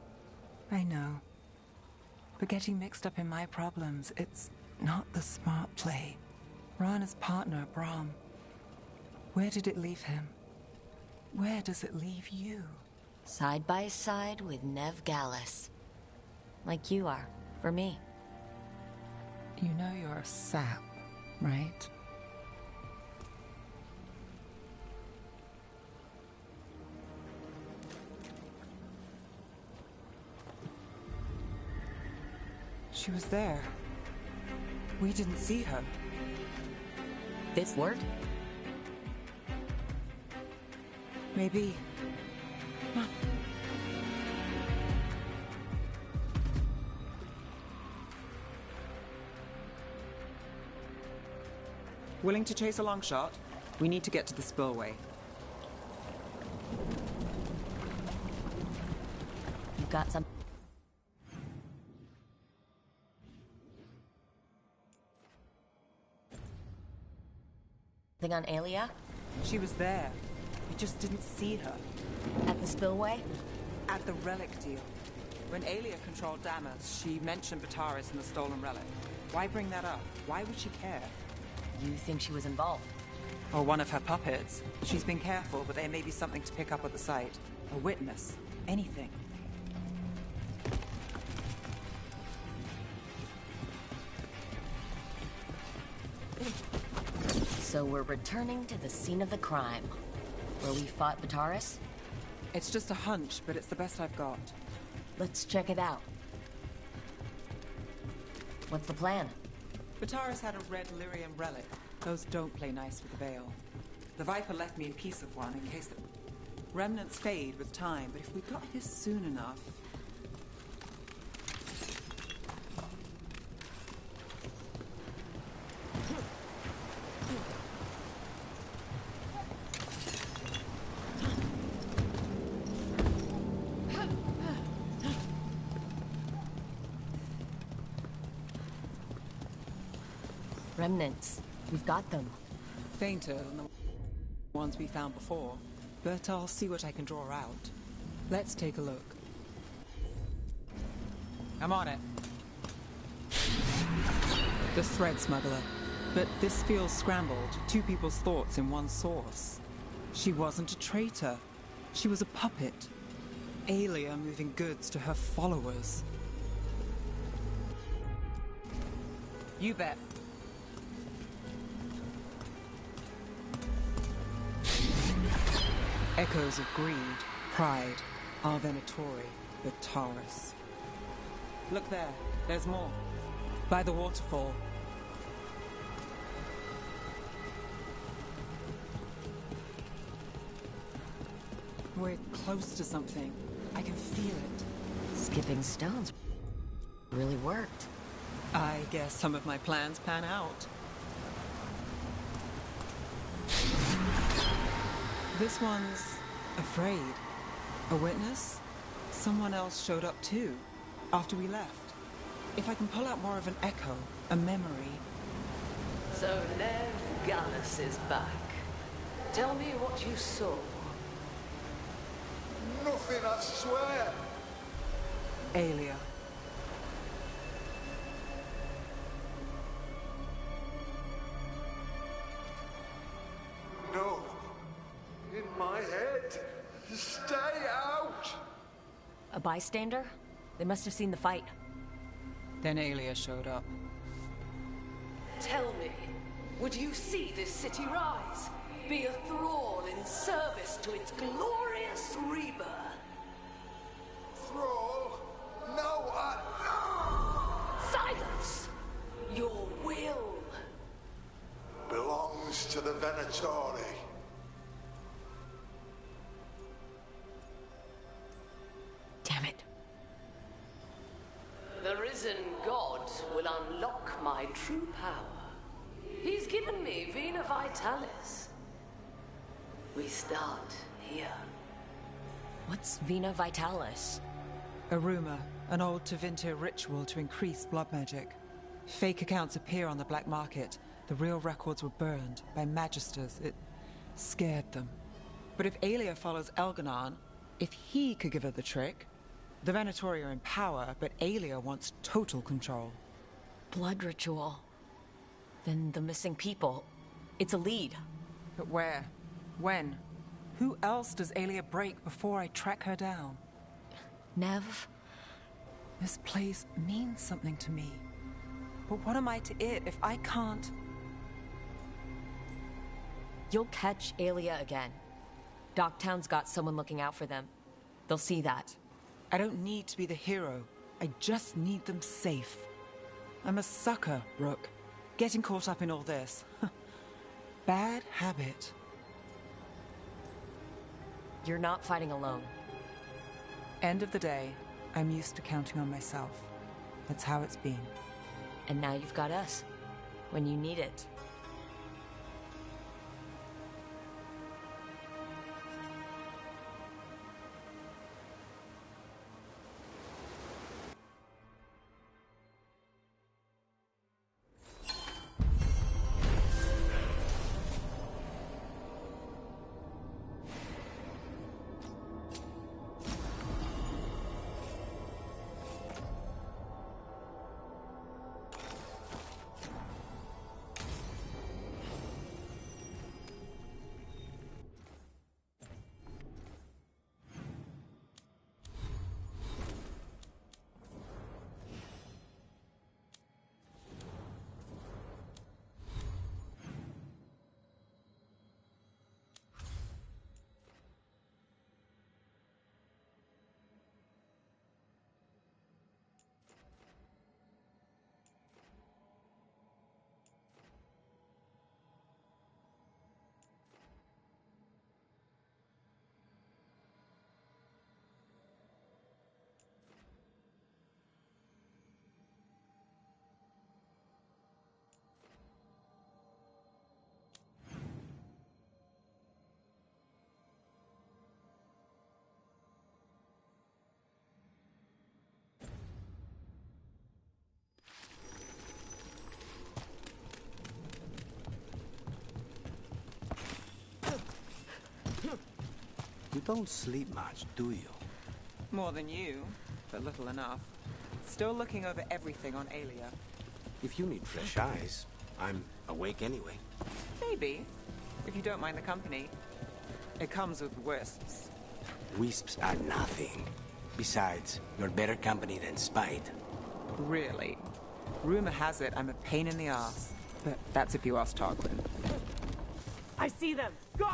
I know. But getting mixed up in my problems, it's not the smart play. Rana's partner, Brahm. Where did it leave him? Where does it leave you? Side by side with Nev Gallus. Like you are, for me. You know you're a sap, right? She was there. We didn't see her. This word? Maybe. Huh. Willing to chase a long shot? We need to get to the spillway. You've got some... Thing on Aelia? She was there. We just didn't see her. At the spillway? At the relic deal. When Aelia controlled Damas, she mentioned Bataris and the stolen relic. Why bring that up? Why would she care? You think she was involved? Or one of her puppets. She's been careful, but there may be something to pick up at the site. A witness. Anything. So we're returning to the scene of the crime, where we fought Bataris? It's just a hunch, but it's the best I've got. Let's check it out. What's the plan? Bataris had a red Lyrian relic. Those don't play nice with the Veil. The Viper left me a piece of one in case the remnants fade with time, but if we got here soon enough... Remnants. We've got them. Fainter than the ones we found before, but I'll see what I can draw out. Let's take a look. I'm on it. The thread smuggler. But this feels scrambled. Two people's thoughts in one source. She wasn't a traitor. She was a puppet. Aelia moving goods to her followers. You bet. Echoes of greed, pride, our Venatori, Bataris. Look there, there's more. By the waterfall. We're close to something. I can feel it. Skipping stones really worked. I guess some of my plans pan out. This one's afraid. A witness? Someone else showed up too, after we left. If I can pull out more of an echo, a memory... So Nev Gallus is back. Tell me what you saw. Nothing, I swear. Aelia. No. In my head. Stay out! A bystander? They must have seen the fight. Then Aelia showed up. Tell me, would you see this city rise? Be a thrall in service to its glorious rebirth? Thrall? No, Silence! Your will belongs to the Venatori. Damn it. The risen god will unlock my true power. He's given me Vena Vitalis. We start here. What's Vena Vitalis? A rumor, an old Tevinter ritual to increase blood magic. Fake accounts appear on the black market. The real records were burned by magisters. It scared them. But if Aelia follows Elganon, if he could give her the trick, the Venatori are in power, but Aelia wants total control. Blood ritual. Then the missing people. It's a lead. But where? When? Who else does Aelia break before I track her down? Nev? This place means something to me. But what am I to it if I can't? You'll catch Aelia again. Docktown's got someone looking out for them. They'll see that. I don't need to be the hero. I just need them safe. I'm a sucker, Rook. Getting caught up in all this. Bad habit. You're not fighting alone. End of the day, I'm used to counting on myself. That's how it's been. And now you've got us. When you need it. You don't sleep much, do you? More than you, but little enough. Still looking over everything on Aelia. If you need fresh eyes, I'm awake anyway. Maybe, if you don't mind the company. It comes with wisps. Wisps are nothing. Besides, you're better company than Spite. Really? Rumor has it I'm a pain in the ass. But that's if you ask Tarquin. I see them! Go!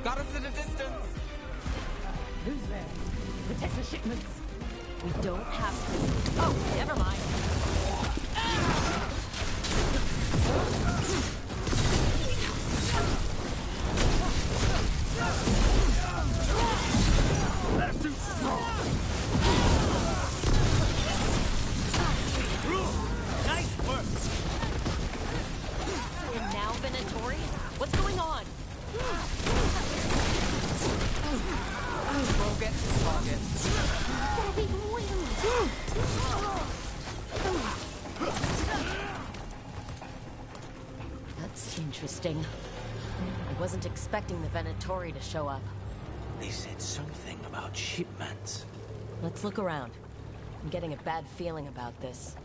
Got us at a distance. Who's there? Protect the shipments. We don't have to. Oh, never mind. That's too strong. Nice work. And now, Venatori? What's going on? We'll get to target. That's interesting. I wasn't expecting the Venatori to show up. They said something about shipments. Let's look around. I'm getting a bad feeling about this.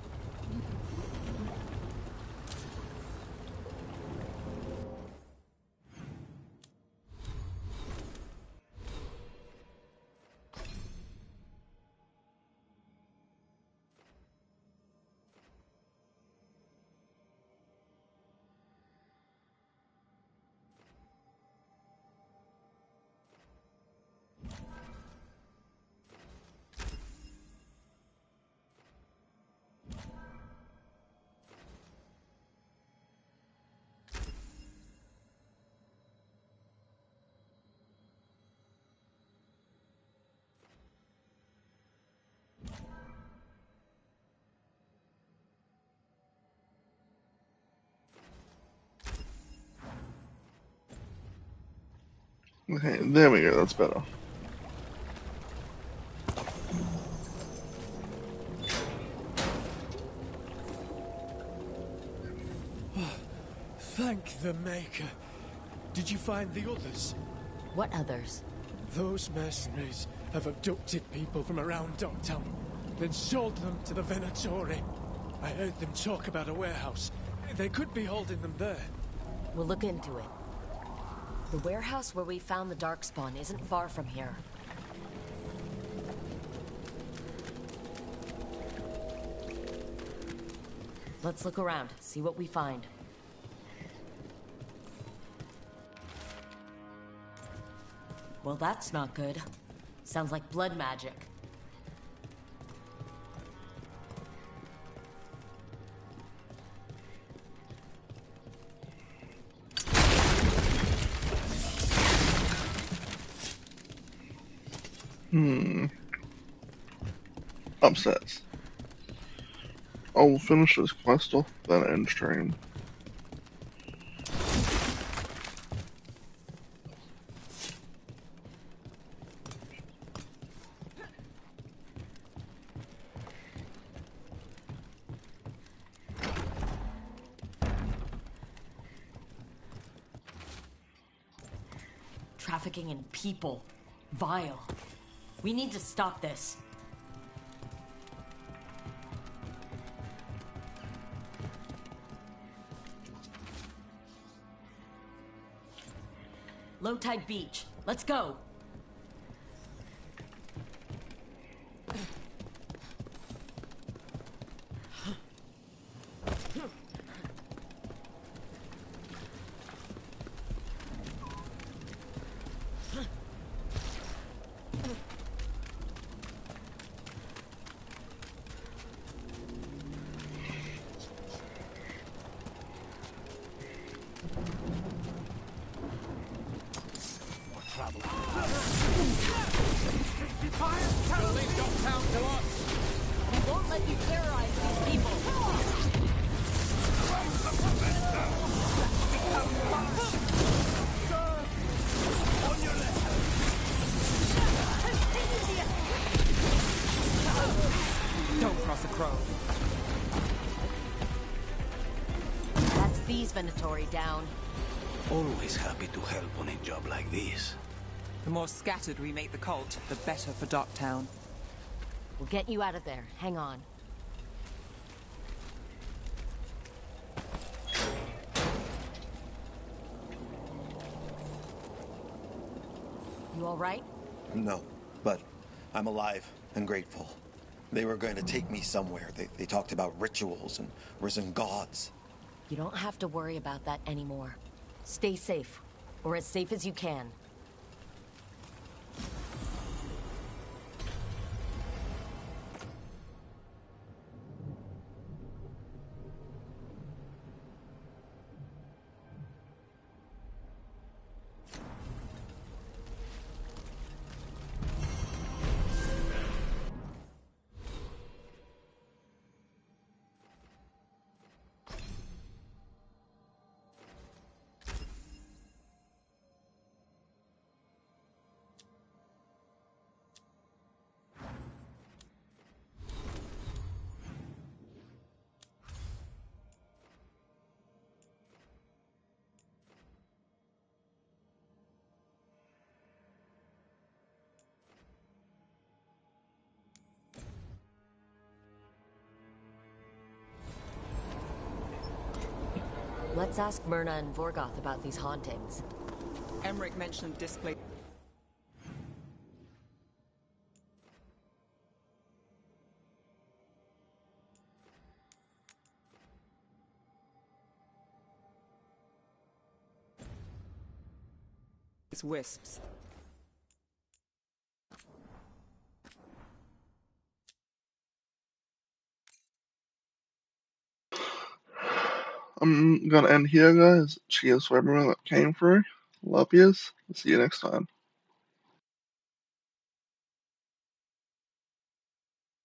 Okay, there we go, that's better. Thank the Maker. Did you find the others? What others? Those mercenaries have abducted people from around Docktown, then sold them to the Venatori. I heard them talk about a warehouse. They could be holding them there. We'll look into it. The warehouse where we found the Darkspawn isn't far from here. Let's look around, see what we find. Well, that's not good. Sounds like blood magic. Upsets. I'll finish this quest off, then end stream. Trafficking in people. Vile. We need to stop this. Low Tide Beach. Let's go. this Venatori down. Always happy to help on a job like this. The more scattered we make the cult, the better for Docktown. We'll get you out of there. Hang on. You all right? No, but I'm alive and grateful. They were going to take me somewhere. They talked about rituals and risen gods. You don't have to worry about that anymore. Stay safe, or as safe as you can. Let's ask Myrna and Vorgoth about these hauntings. Emmerich mentioned display. Wisps. I'm gonna end here, guys. Cheers for everyone that came through. Love yous. See you next time.